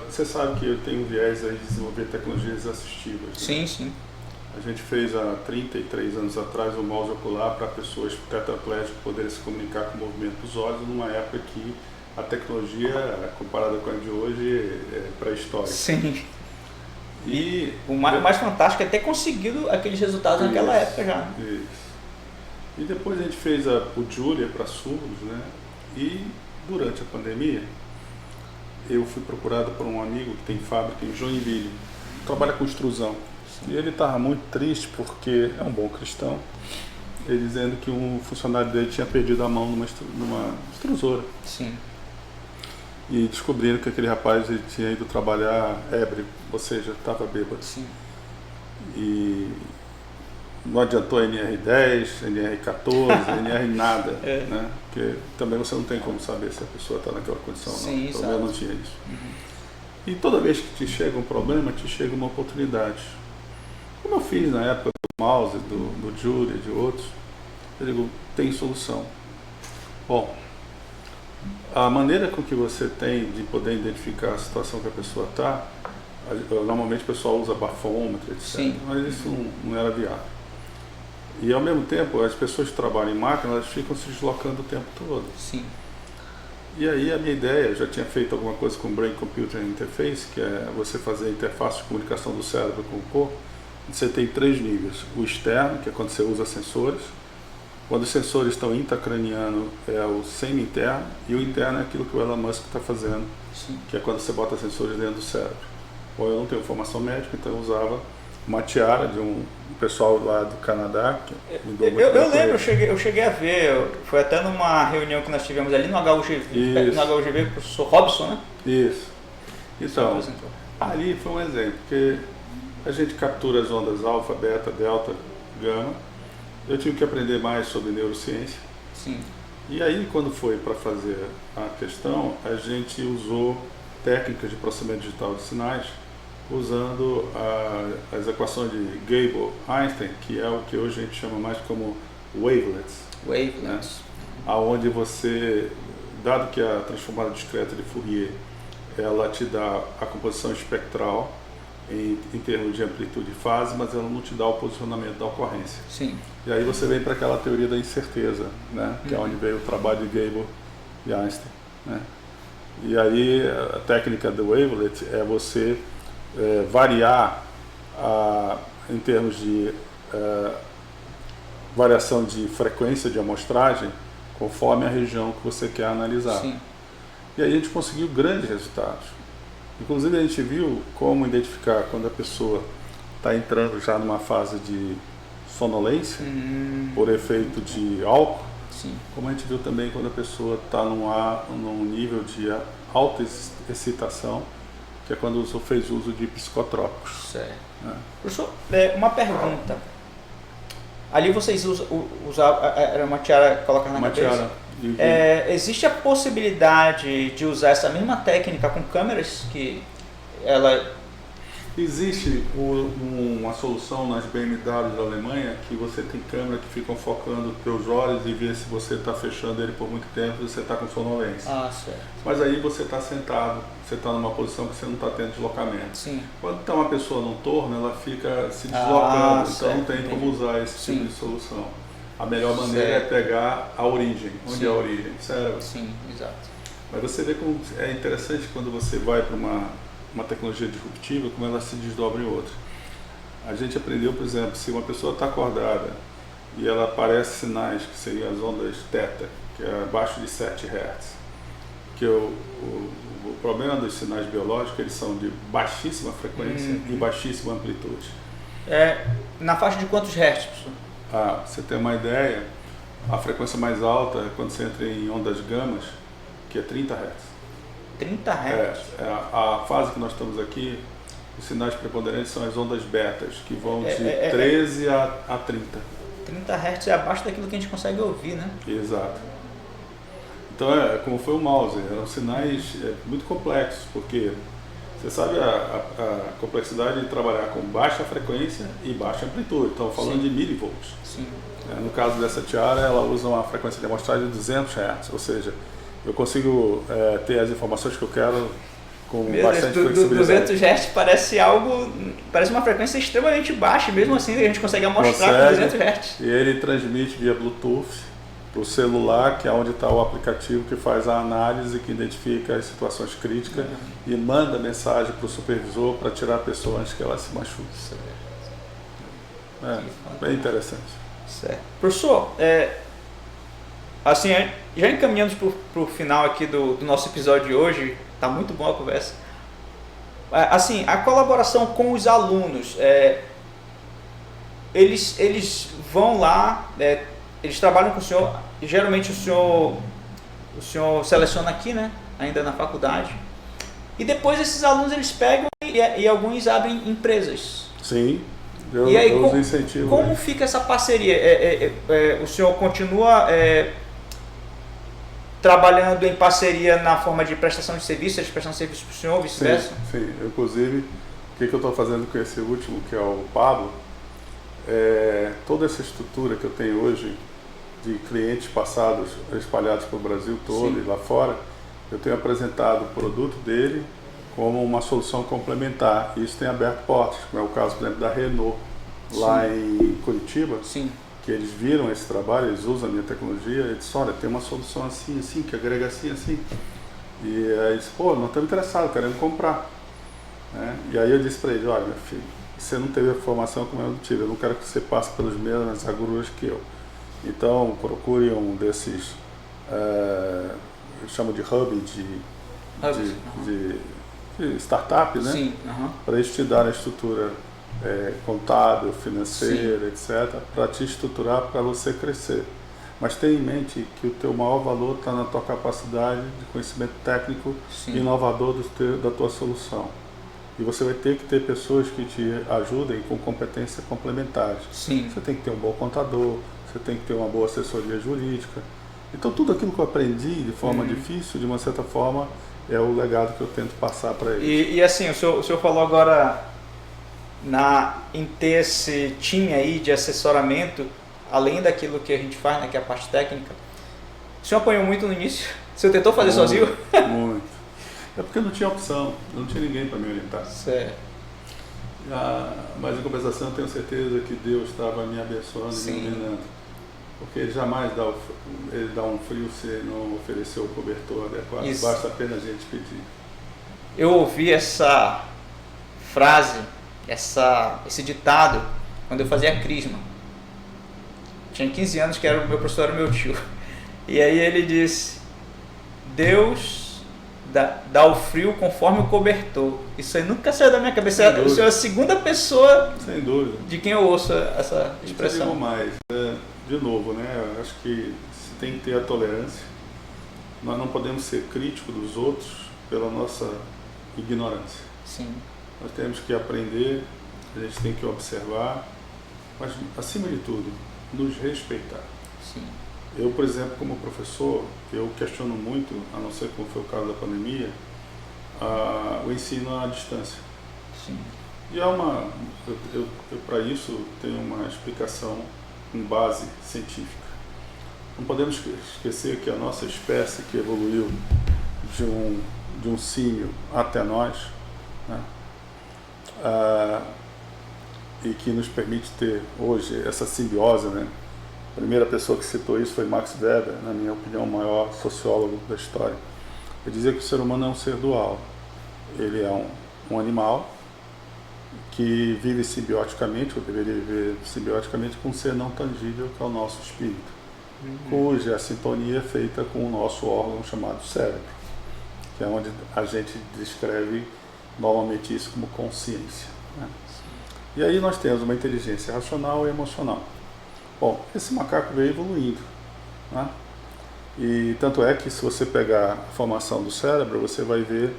você sabe que eu tenho um viés aí de desenvolver tecnologias assistivas. Né? Sim, sim. A gente fez há 33 anos atrás o mouse ocular para pessoas tetraplégicas poderem se comunicar com o movimento dos olhos, numa época que a tecnologia, comparada com a de hoje, é pré-histórica. Sim. E o mais fantástico é ter conseguido aqueles resultados naquela época já. Isso. E depois a gente fez o Julia para surdos, né? E durante a pandemia, eu fui procurado por um amigo que tem fábrica em Joinville, trabalha com extrusão. E ele estava muito triste porque é um bom cristão, ele dizendo que um funcionário dele tinha perdido a mão numa extrusora. Sim. E descobrindo que aquele rapaz ele tinha ido trabalhar ébrio, ou seja, estava bêbado. Sim. E não adiantou NR10, NR14, NR nada, né? Porque também você não tem como saber se a pessoa está naquela condição ou não. Pelo menos não tinha isso. E toda vez que te chega um problema, te chega uma oportunidade. Como eu fiz na época do mouse, do Julia, de outros, eu digo, tem solução. Bom, a maneira com que você tem de poder identificar a situação que a pessoa está, normalmente o pessoal usa bafômetro, etc. Sim. Mas isso não era viável. E ao mesmo tempo, as pessoas que trabalham em máquina, elas ficam se deslocando o tempo todo. Sim. E aí a minha ideia, eu já tinha feito alguma coisa com Brain Computer Interface, que é você fazer a interface de comunicação do cérebro com o corpo. Você tem 3 níveis. O externo, que é quando você usa sensores. Quando os sensores estão intracraniano, é o semi-interno. E o interno é aquilo que o Elon Musk está fazendo, sim, que é quando você bota sensores dentro do cérebro. Bom, eu não tenho formação médica, então eu usava uma tiara de um pessoal lá do Canadá. Eu lembro, eu cheguei a ver, foi até numa reunião que nós tivemos ali no HUGV, no HUGV com o professor Robson, né? Isso. Então, ali foi um exemplo, porque a gente captura as ondas alfa, beta, delta, gama. Eu tive que aprender mais sobre neurociência. Sim. E aí, quando foi para fazer a questão, a gente usou técnicas de processamento digital de sinais, usando as equações de Gabor-Einstein, que é o que hoje a gente chama mais como wavelets. Wavelets. Né? Onde você, dado que a transformada discreta de Fourier, ela te dá a composição espectral em termos de amplitude e fase, mas ela não te dá o posicionamento da ocorrência. Sim. E aí você vem para aquela teoria da incerteza, né? Que é onde veio o trabalho de Gabor e Einstein. Né? E aí a técnica do wavelet é você variar em termos de variação de frequência de amostragem conforme a região que você quer analisar. Sim. E aí a gente conseguiu grandes resultados. Inclusive a gente viu como identificar quando a pessoa está entrando já numa fase de sonolência por efeito de álcool. Sim. Como a gente viu também quando a pessoa está num nível de alta excitação, que é quando fez uso de psicotrópicos. Certo. Professor, uma pergunta. Ali vocês usavam, era uma tiara colocar na cabeça? Tiara. Existe a possibilidade de usar essa mesma técnica com câmeras que ela... Existe uma solução nas BMW da Alemanha que você tem câmera que ficam focando os teus olhos e vê se você está fechando ele por muito tempo e você está com sonolência. Ah, certo. Mas aí você está sentado, você está numa posição que você não está tendo deslocamento. Sim. Quando está uma pessoa num torno, ela fica se deslocando, então certo, não tem como usar esse tipo de solução. A melhor maneira é pegar a origem, onde é a origem, cérebro. Sim, exato. Mas você vê como é interessante quando você vai para uma tecnologia disruptiva, como ela se desdobra em outra. A gente aprendeu, por exemplo, se uma pessoa está acordada e ela aparece sinais que seriam as ondas θ, que é abaixo de 7 Hz, que o problema dos sinais biológicos, eles são de baixíssima frequência e baixíssima amplitude. Na faixa de quantos hertz, professor? Você tem uma ideia, a frequência mais alta é quando você entra em ondas gamas, que é 30 Hz. 30 Hz? A fase que nós estamos aqui, os sinais preponderantes são as ondas betas, que vão de 13 a 30. 30 Hz é abaixo daquilo que a gente consegue ouvir, né? Exato. Então, como foi o mouse, eram sinais muito complexos, porque você sabe a complexidade de trabalhar com baixa frequência e baixa amplitude. Então, falando de milivolts. Sim. No caso dessa tiara, ela usa uma frequência de amostragem de 200 Hz, ou seja, eu consigo ter as informações que eu quero com bastante flexibilidade. 200 Hz parece uma frequência extremamente baixa, mesmo assim a gente consegue amostrar com 200 Hz. E ele transmite via Bluetooth para o celular, que é onde está o aplicativo que faz a análise, que identifica as situações críticas e manda mensagem para o supervisor para tirar a pessoa antes que ela se machuque. Bem interessante. Certo. Professor, assim, já encaminhamos para o final aqui do nosso episódio de hoje, está muito boa a conversa. Assim, a colaboração com os alunos, eles vão lá, eles trabalham com o senhor, geralmente o senhor seleciona aqui, né, ainda na faculdade, e depois esses alunos eles pegam e alguns abrem empresas. Sim. E aí, eu os incentivo. Como fica essa parceria? O senhor continua trabalhando em parceria na forma de prestação de serviço, eles prestam serviço para o senhor, vice-versa? Sim, inclusive, o que eu estou fazendo com esse último, que é o Pablo, toda essa estrutura que eu tenho hoje, de clientes passados espalhados pelo Brasil todo e lá fora, eu tenho apresentado o produto dele como uma solução complementar. E isso tem aberto portas, como é o caso, por exemplo, da Renault, lá em Curitiba, que eles viram esse trabalho, eles usam a minha tecnologia, eles disseram, olha, tem uma solução assim, assim, que agrega assim, assim. E aí eles, pô, não estamos interessados, queremos comprar. E aí eu disse para ele, olha, meu filho, você não teve a formação como eu tive, eu não quero que você passe pelas mesmas agruras que eu. Então procure um desses, eu chamo de hub de startup, né? Para eles te darem a estrutura contábil, financeira, etc., para te estruturar para você crescer. Mas tenha em mente que o teu maior valor está na tua capacidade de conhecimento técnico inovador da tua solução. E você vai ter que ter pessoas que te ajudem com competências complementares. Você tem que ter um bom contador, você tem que ter uma boa assessoria jurídica. Então tudo aquilo que eu aprendi de forma difícil, de uma certa forma, é o legado que eu tento passar para eles. E assim, o senhor falou agora em ter esse time aí de assessoramento, além daquilo que a gente faz, né, que é a parte técnica. O senhor apanhou muito no início? O senhor tentou fazer sozinho? Muito. É porque não tinha opção, não tinha ninguém para me orientar. Certo. Mas em compensação eu tenho certeza que Deus estava me abençoando e me iluminando. Porque ele jamais dá um frio se não oferecer o cobertor adequado. Isso. Basta apenas a gente pedir. Eu ouvi essa frase, esse ditado, quando eu fazia crisma. Tinha 15 anos, que era o meu professor, era o meu tio. E aí ele disse, Deus dá o frio conforme o cobertor. Isso aí nunca saiu da minha cabeça. O senhor é a segunda pessoa sem dúvida de quem eu ouço essa expressão. Não mais. De novo, né? Eu acho que se tem que ter a tolerância. Nós não podemos ser críticos dos outros pela nossa ignorância. Nós temos que aprender, a gente tem que observar, mas acima de tudo, nos respeitar. Eu, por exemplo, como professor, eu questiono muito, a não ser como foi o caso da pandemia, o ensino à distância. E para isso tenho uma explicação com base científica. Não podemos esquecer que a nossa espécie que evoluiu de um símio até nós, né, e que nos permite ter hoje essa simbiose, né? A primeira pessoa que citou isso foi Max Weber, na minha opinião, o maior sociólogo da história. Ele dizia que o ser humano é um ser dual. Ele é um animal que vive simbioticamente, ou deveria viver simbioticamente, com um ser não tangível, que é o nosso espírito, cuja sintonia é feita com o nosso órgão chamado cérebro, que é onde a gente descreve normalmente isso como consciência, né? E aí nós temos uma inteligência racional e emocional. Bom, esse macaco veio evoluindo, né? E tanto é que se você pegar a formação do cérebro, você vai ver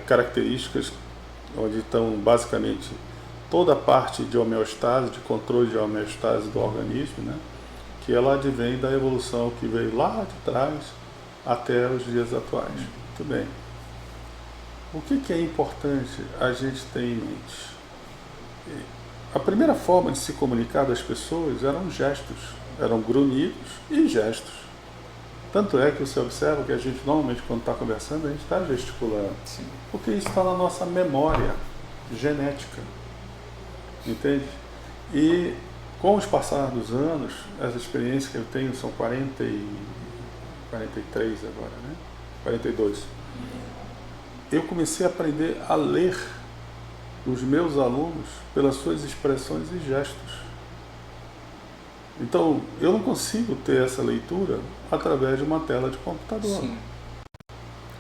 características onde estão basicamente toda a parte de homeostase, de controle de homeostase do organismo, né? Que ela advém da evolução que veio lá de trás até os dias atuais. Muito bem. O que é importante a gente ter em mente? A primeira forma de se comunicar das pessoas eram gestos, eram grunhidos e gestos. Tanto é que você observa que a gente normalmente quando está conversando, a gente está gesticulando. Porque isso está na nossa memória genética. Entende? E com os passar dos anos, as experiências que eu tenho são 43 agora, né? 42. Eu comecei a aprender a ler os meus alunos pelas suas expressões e gestos. Então, eu não consigo ter essa leitura através de uma tela de computador.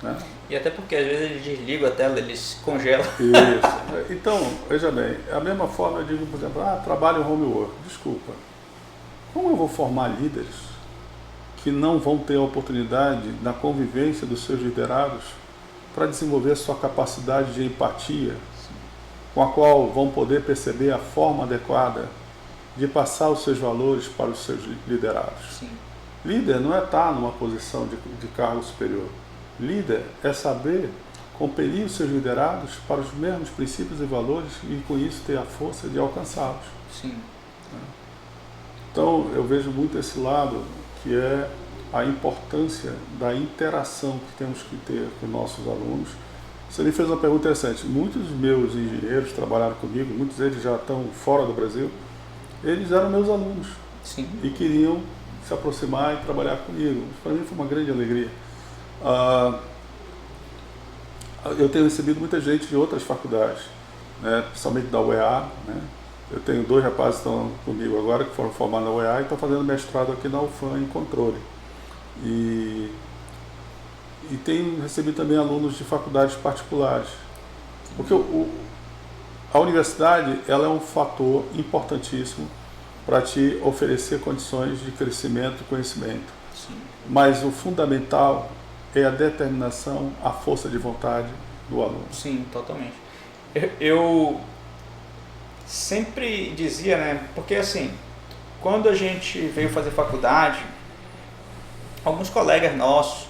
Né? E até porque às vezes eles desligam a tela, eles congelam. Isso. Então, veja bem, a mesma forma eu digo, por exemplo, trabalho homework. Desculpa. Como eu vou formar líderes que não vão ter a oportunidade na convivência dos seus liderados para desenvolver a sua capacidade de empatia, com a qual vão poder perceber a forma adequada de passar os seus valores para os seus liderados. Sim. Líder não é estar numa posição de cargo superior. Líder é saber compelir os seus liderados para os mesmos princípios e valores e com isso ter a força de alcançá-los. Sim. Então eu vejo muito esse lado, que é a importância da interação que temos que ter com nossos alunos. Você me fez uma pergunta interessante. Muitos dos meus engenheiros trabalharam comigo, muitos deles já estão fora do Brasil, eles eram meus alunos. Sim. E queriam se aproximar e trabalhar comigo. Para mim foi uma grande alegria. Eu tenho recebido muita gente de outras faculdades, né, principalmente da UEA, né? Eu tenho 2 rapazes que estão comigo agora, que foram formados na UEA e estão fazendo mestrado aqui na UFAM em controle. E tenho recebido também alunos de faculdades particulares. Porque a universidade, ela é um fator importantíssimo para te oferecer condições de crescimento e conhecimento. Sim. Mas o fundamental é a determinação, a força de vontade do aluno. Sim, totalmente. Eu sempre dizia, né, porque assim, quando a gente veio fazer faculdade, alguns colegas nossos,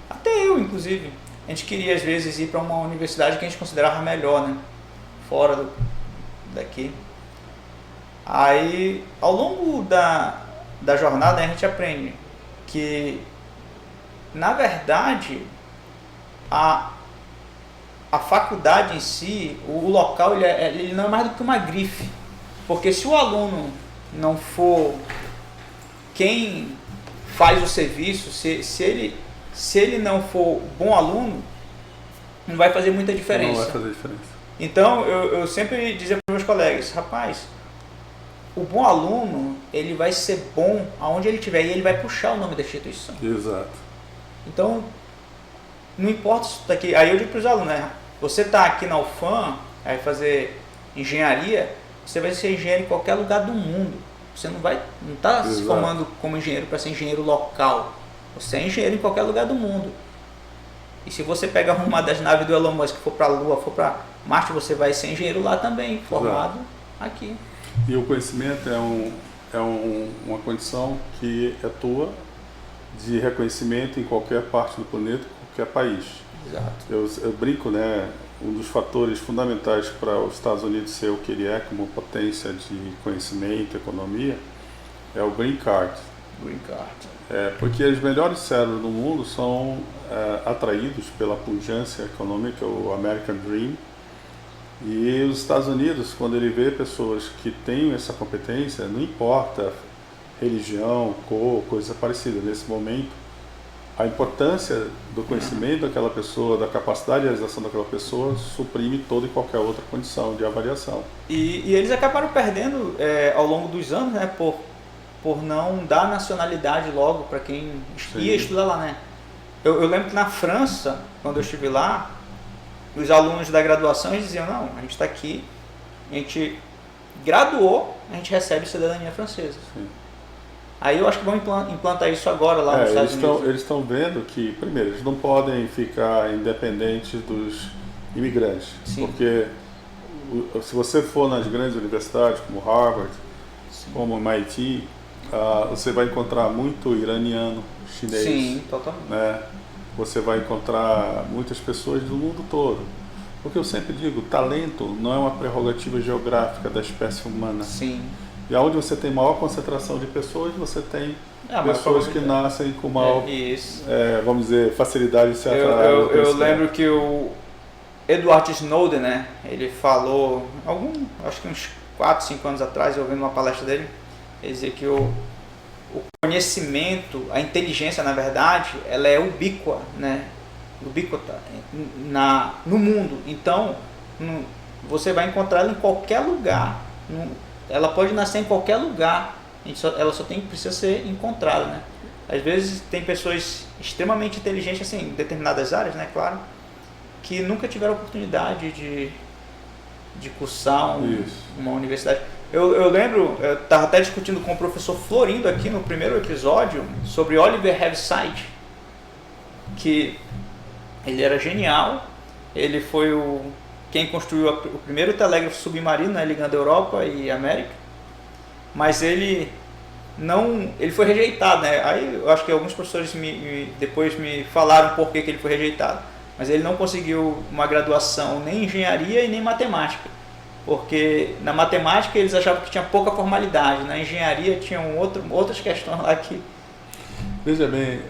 até eu inclusive, a gente queria às vezes ir para uma universidade que a gente considerava melhor, né, fora daqui. Aí, ao longo da jornada, a gente aprende que, na verdade, a faculdade em si, o local, ele não é mais do que uma grife. Porque se o aluno não for quem faz o serviço, se ele não for bom aluno, não vai fazer muita diferença. Não vai fazer diferença. Então, eu sempre dizia para os meus colegas, rapaz, o bom aluno, ele vai ser bom aonde ele estiver e ele vai puxar o nome da instituição. Exato. Então, não importa se está aqui. Aí eu digo para os alunos, né? Você está aqui na UFAM, vai fazer engenharia, você vai ser engenheiro em qualquer lugar do mundo. Você não está se formando como engenheiro para ser engenheiro local. Você é engenheiro em qualquer lugar do mundo. E se você pegar uma das naves do Elon Musk, for para a Lua, for para Marte, você vai ser engenheiro lá também, formado aqui. E o conhecimento é uma condição que é tua de reconhecimento em qualquer parte do planeta, qualquer país. Exato. Eu brinco, né? Um dos fatores fundamentais para os Estados Unidos ser o que ele é como potência de conhecimento, economia, é o Green Card. Green Card. Porque os melhores cérebros do mundo são atraídos pela pujança econômica, o American Dream. E os Estados Unidos, quando ele vê pessoas que têm essa competência, não importa religião, cor, coisa parecida, nesse momento, a importância do conhecimento daquela pessoa, da capacidade de realização daquela pessoa, suprime toda e qualquer outra condição de avaliação. E eles acabaram perdendo ao longo dos anos, né, por não dar nacionalidade logo para quem ia estudar lá, né? Eu lembro que na França, quando eu estive lá, os alunos da graduação eles diziam, não, a gente está aqui, a gente graduou, a gente recebe cidadania francesa. Sim. Aí eu acho que vão implantar isso agora lá nos Estados Unidos. Eles estão vendo que, primeiro, eles não podem ficar independentes dos imigrantes. Sim. Porque se você for nas grandes universidades, como Harvard, como MIT, você vai encontrar muito iraniano, chinês. Sim, totalmente. Né? Você vai encontrar muitas pessoas do mundo todo. Porque eu sempre digo, talento não é uma prerrogativa geográfica da espécie humana. Sim. E onde você tem maior concentração de pessoas, você tem pessoas que nascem com maior, vamos dizer, facilidade de se atrair. Eu lembro que o Edward Snowden, né, ele falou, acho que uns 4, 5 anos atrás, eu ouvi uma palestra dele, ele dizia que o conhecimento, a inteligência, na verdade, ela é ubíqua, né? Ubíquota no mundo. Então, você vai encontrar ela em qualquer lugar. Ela pode nascer em qualquer lugar. Ela só precisa ser encontrada, né? Às vezes tem pessoas extremamente inteligentes, assim, em determinadas áreas, né? Claro, que nunca tiveram oportunidade de cursar uma universidade. Eu lembro, eu estava até discutindo com o professor Florindo aqui no primeiro episódio sobre Oliver Heaviside, que ele era genial, ele foi quem construiu o primeiro telégrafo submarino, né, ligando a Europa e América, mas ele foi rejeitado, né? Aí eu acho que alguns professores depois me falaram por que ele foi rejeitado, mas ele não conseguiu uma graduação nem em engenharia e nem em matemática, porque na matemática eles achavam que tinha pouca formalidade, na engenharia tinham outras questões lá que... Veja bem,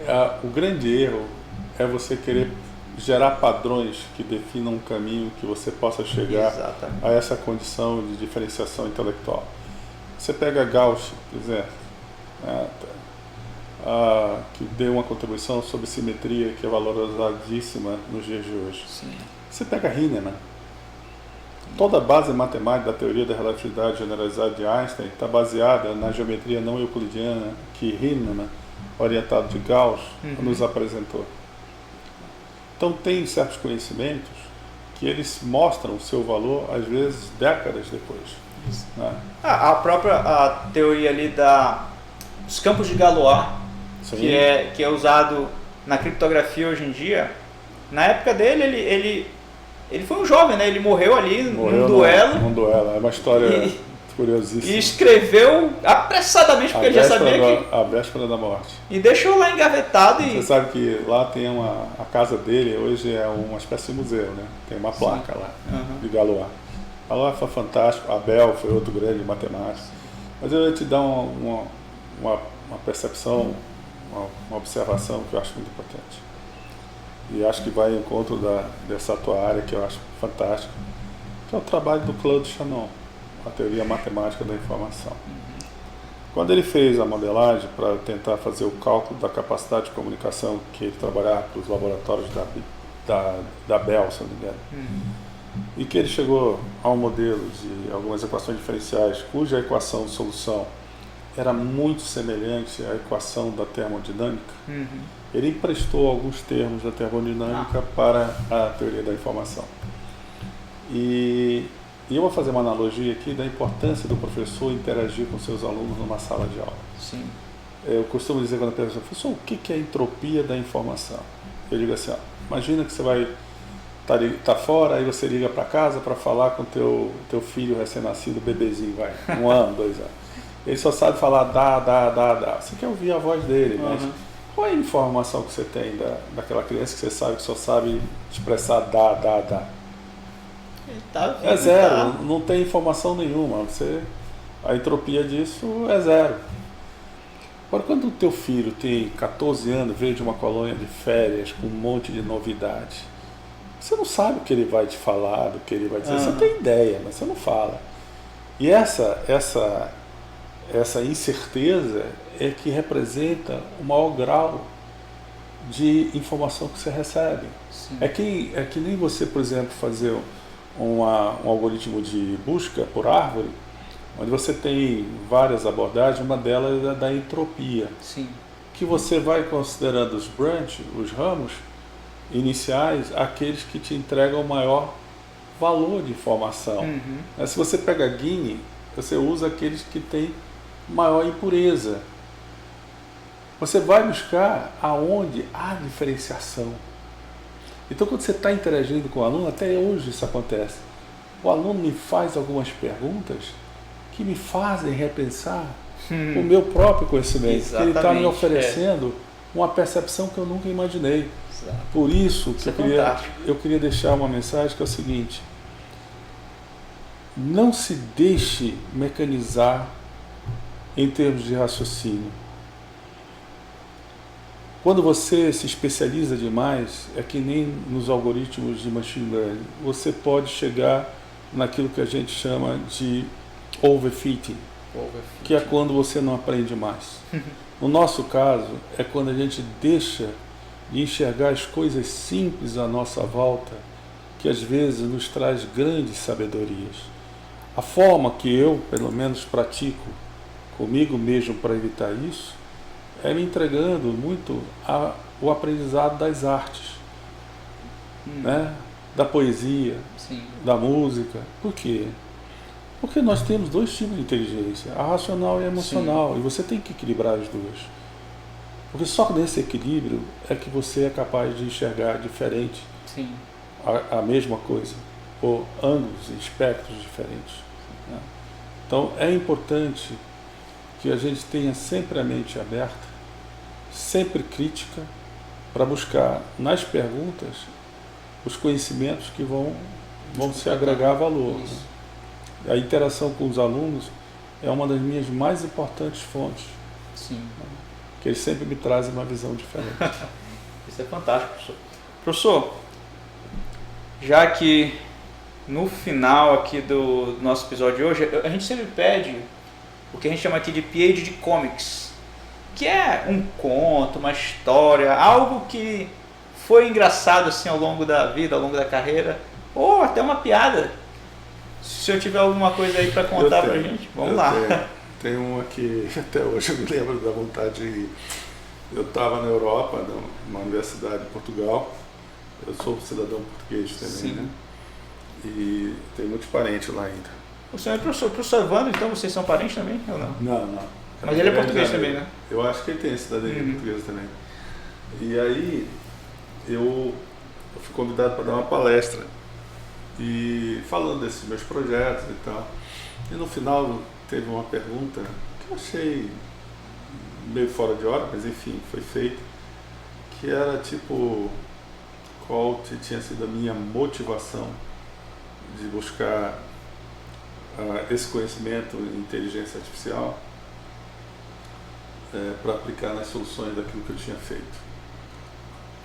o grande erro é você querer gerar padrões que definam um caminho que você possa chegar Exatamente. a essa condição de diferenciação intelectual. Você pega Gauss, por exemplo, que deu uma contribuição sobre simetria que é valorizadíssima nos dias de hoje. Sim. Você pega Heinemann, toda a base matemática da teoria da relatividade generalizada de Einstein está baseada na geometria não euclidiana que Heinemann, orientado de Gauss, nos apresentou. Então tem certos conhecimentos que eles mostram o seu valor, às vezes, décadas depois. Né? A própria teoria ali dos campos de Galois, que é usado na criptografia hoje em dia, na época dele, ele foi um jovem, né? Ele morreu ali num duelo. Num duelo, é uma história curiosíssima. E escreveu apressadamente, porque ele já sabia a véspera da morte. E deixou lá engavetado. Você sabe que lá tem a casa dele, hoje é uma espécie de museu, né? Tem uma placa lá, de Galois. Galois foi fantástico, Abel foi outro grande matemático. Mas eu ia te dar uma percepção, uma observação que eu acho muito importante. E acho que vai em encontro dessa tua área que eu acho fantástica, que é o trabalho do Claude Shannon, a teoria matemática da informação. Quando ele fez a modelagem para tentar fazer o cálculo da capacidade de comunicação que ele trabalhava para os laboratórios da Bell, se não me engano, e que ele chegou a um modelo de algumas equações diferenciais cuja equação de solução era muito semelhante à equação da termodinâmica, ele emprestou alguns termos da termodinâmica para a teoria da informação. E eu vou fazer uma analogia aqui da importância do professor interagir com seus alunos numa sala de aula. Sim. Eu costumo dizer quando a pessoa fala, professor, o que é a entropia da informação? Eu digo assim, imagina que você vai estar fora, aí você liga para casa para falar com teu filho recém-nascido, bebezinho, 1 ano, 2 anos. Ele só sabe falar dá. Você quer ouvir a voz dele, mas qual é a informação que você tem daquela criança que você sabe que só sabe expressar dá? É zero, não tem informação nenhuma. A entropia disso é zero. Agora, quando o teu filho tem 14 anos, veio de uma colônia de férias com um monte de novidade, você não sabe o que ele vai te falar, do que ele vai dizer. Você tem ideia, mas você não fala. E essa incerteza é que representa o maior grau de informação que você recebe. É que nem você, por exemplo, fazer um algoritmo de busca por árvore, onde você tem várias abordagens, uma delas é da entropia. Sim. Que você vai considerando os os ramos iniciais, aqueles que te entregam o maior valor de informação. Se você pega Gini, você usa aqueles que têm maior impureza. Você vai buscar aonde há diferenciação. Então, quando você está interagindo com o aluno, até hoje isso acontece. O aluno me faz algumas perguntas que me fazem repensar o meu próprio conhecimento. Ele está me oferecendo uma percepção que eu nunca imaginei. Exato. Por isso que eu queria deixar uma mensagem que é o seguinte: não se deixe mecanizar em termos de raciocínio. Quando você se especializa demais, é que nem nos algoritmos de machine learning, você pode chegar naquilo que a gente chama de overfitting, que é quando você não aprende mais. No nosso caso, é quando a gente deixa de enxergar as coisas simples à nossa volta, que às vezes nos traz grandes sabedorias. A forma que eu, pelo menos, pratico comigo mesmo para evitar isso, é me entregando muito ao aprendizado das artes, né? Da poesia, da música. Por quê? Porque nós temos 2 tipos de inteligência, a racional e a emocional, e você tem que equilibrar as duas. Porque só nesse equilíbrio é que você é capaz de enxergar diferente a mesma coisa. por ângulos e espectros diferentes, né? Então é importante que a gente tenha sempre a mente aberta, sempre crítica, para buscar nas perguntas os conhecimentos que vão se agregar valor, né? A interação com os alunos é uma das minhas mais importantes fontes. Sim. Que eles sempre me trazem uma visão diferente. Isso é fantástico, professor. Professor, já que no final aqui do nosso episódio de hoje, a gente sempre pede o que a gente chama aqui de page de comics, que é um conto, uma história, algo que foi engraçado assim ao longo da vida, ao longo da carreira, ou até uma piada. Se o senhor tiver alguma coisa aí para contar pra gente, vamos lá. Tem um aqui, até hoje eu me lembro da vontade de ir. Eu estava na Europa, numa universidade em Portugal. Eu sou cidadão português também, Sim. né? E tenho muitos parentes lá ainda. O senhor é professor Evandro, então vocês são parentes também ou não? Não. Mas ele é português também, né? Eu acho que ele tem cidadania portuguesa também. E aí, eu fui convidado para dar uma palestra. E falando desses meus projetos e tal. E no final teve uma pergunta que eu achei meio fora de hora, mas enfim, foi feita, que era tipo, qual tinha sido a minha motivação de buscar esse conhecimento em inteligência artificial para aplicar nas soluções daquilo que eu tinha feito.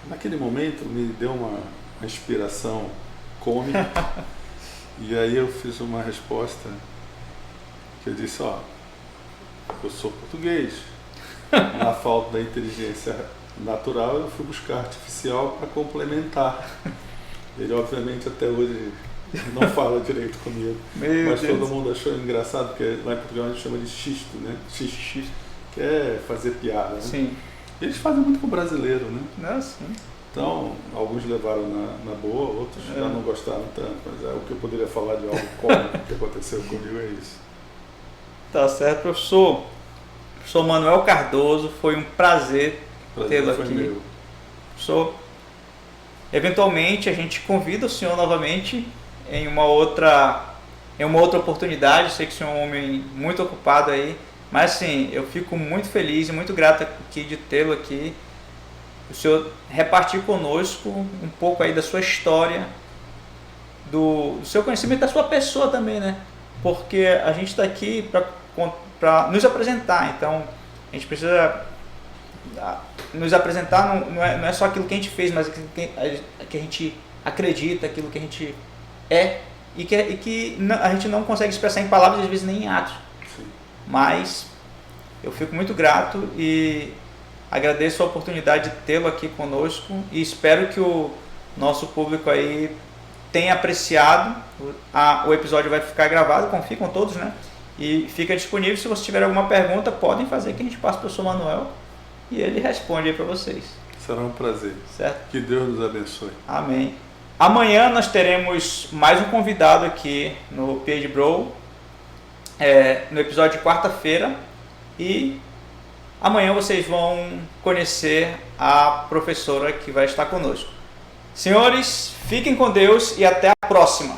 Naquele momento me deu uma inspiração cômica e aí eu fiz uma resposta que eu disse, eu sou português, na falta da inteligência natural eu fui buscar artificial para complementar. Ele obviamente até hoje não fala direito comigo, mas todo mundo achou engraçado, porque lá em Portugal a gente chama de xisto, né? Xisto, que é fazer piada, né? Sim. Eles fazem muito com o brasileiro, né? Não, sim. Então, alguns levaram na boa, outros já não gostaram tanto, mas o que eu poderia falar de algo cômico que aconteceu comigo é isso. Tá certo, professor. Professor Manuel Cardoso, foi um prazer tê-lo aqui. Meu. Professor, eventualmente a gente convida o senhor novamente em uma outra oportunidade. Sei que o senhor é um homem muito ocupado aí, mas assim, eu fico muito feliz e muito grato aqui de tê-lo aqui. O senhor repartir conosco um pouco aí da sua história, do seu conhecimento, da sua pessoa também, né? Porque a gente está aqui para nos apresentar, então a gente precisa nos apresentar, não é só aquilo que a gente fez, mas aquilo que a gente acredita, aquilo que a gente é e que a gente não consegue expressar em palavras, às vezes nem em atos. Sim. Mas eu fico muito grato e agradeço a oportunidade de tê-lo aqui conosco e espero que o nosso público aí tenha apreciado. O episódio vai ficar gravado, como ficam todos, né? E fica disponível. Se você tiver alguma pergunta, podem fazer que a gente passa para o professor Manuel e ele responde aí para vocês. Será um prazer. Certo? Que Deus nos abençoe. Amém. Amanhã nós teremos mais um convidado aqui no PhD Bro, no episódio de quarta-feira, e amanhã vocês vão conhecer a professora que vai estar conosco. Senhores, fiquem com Deus e até a próxima.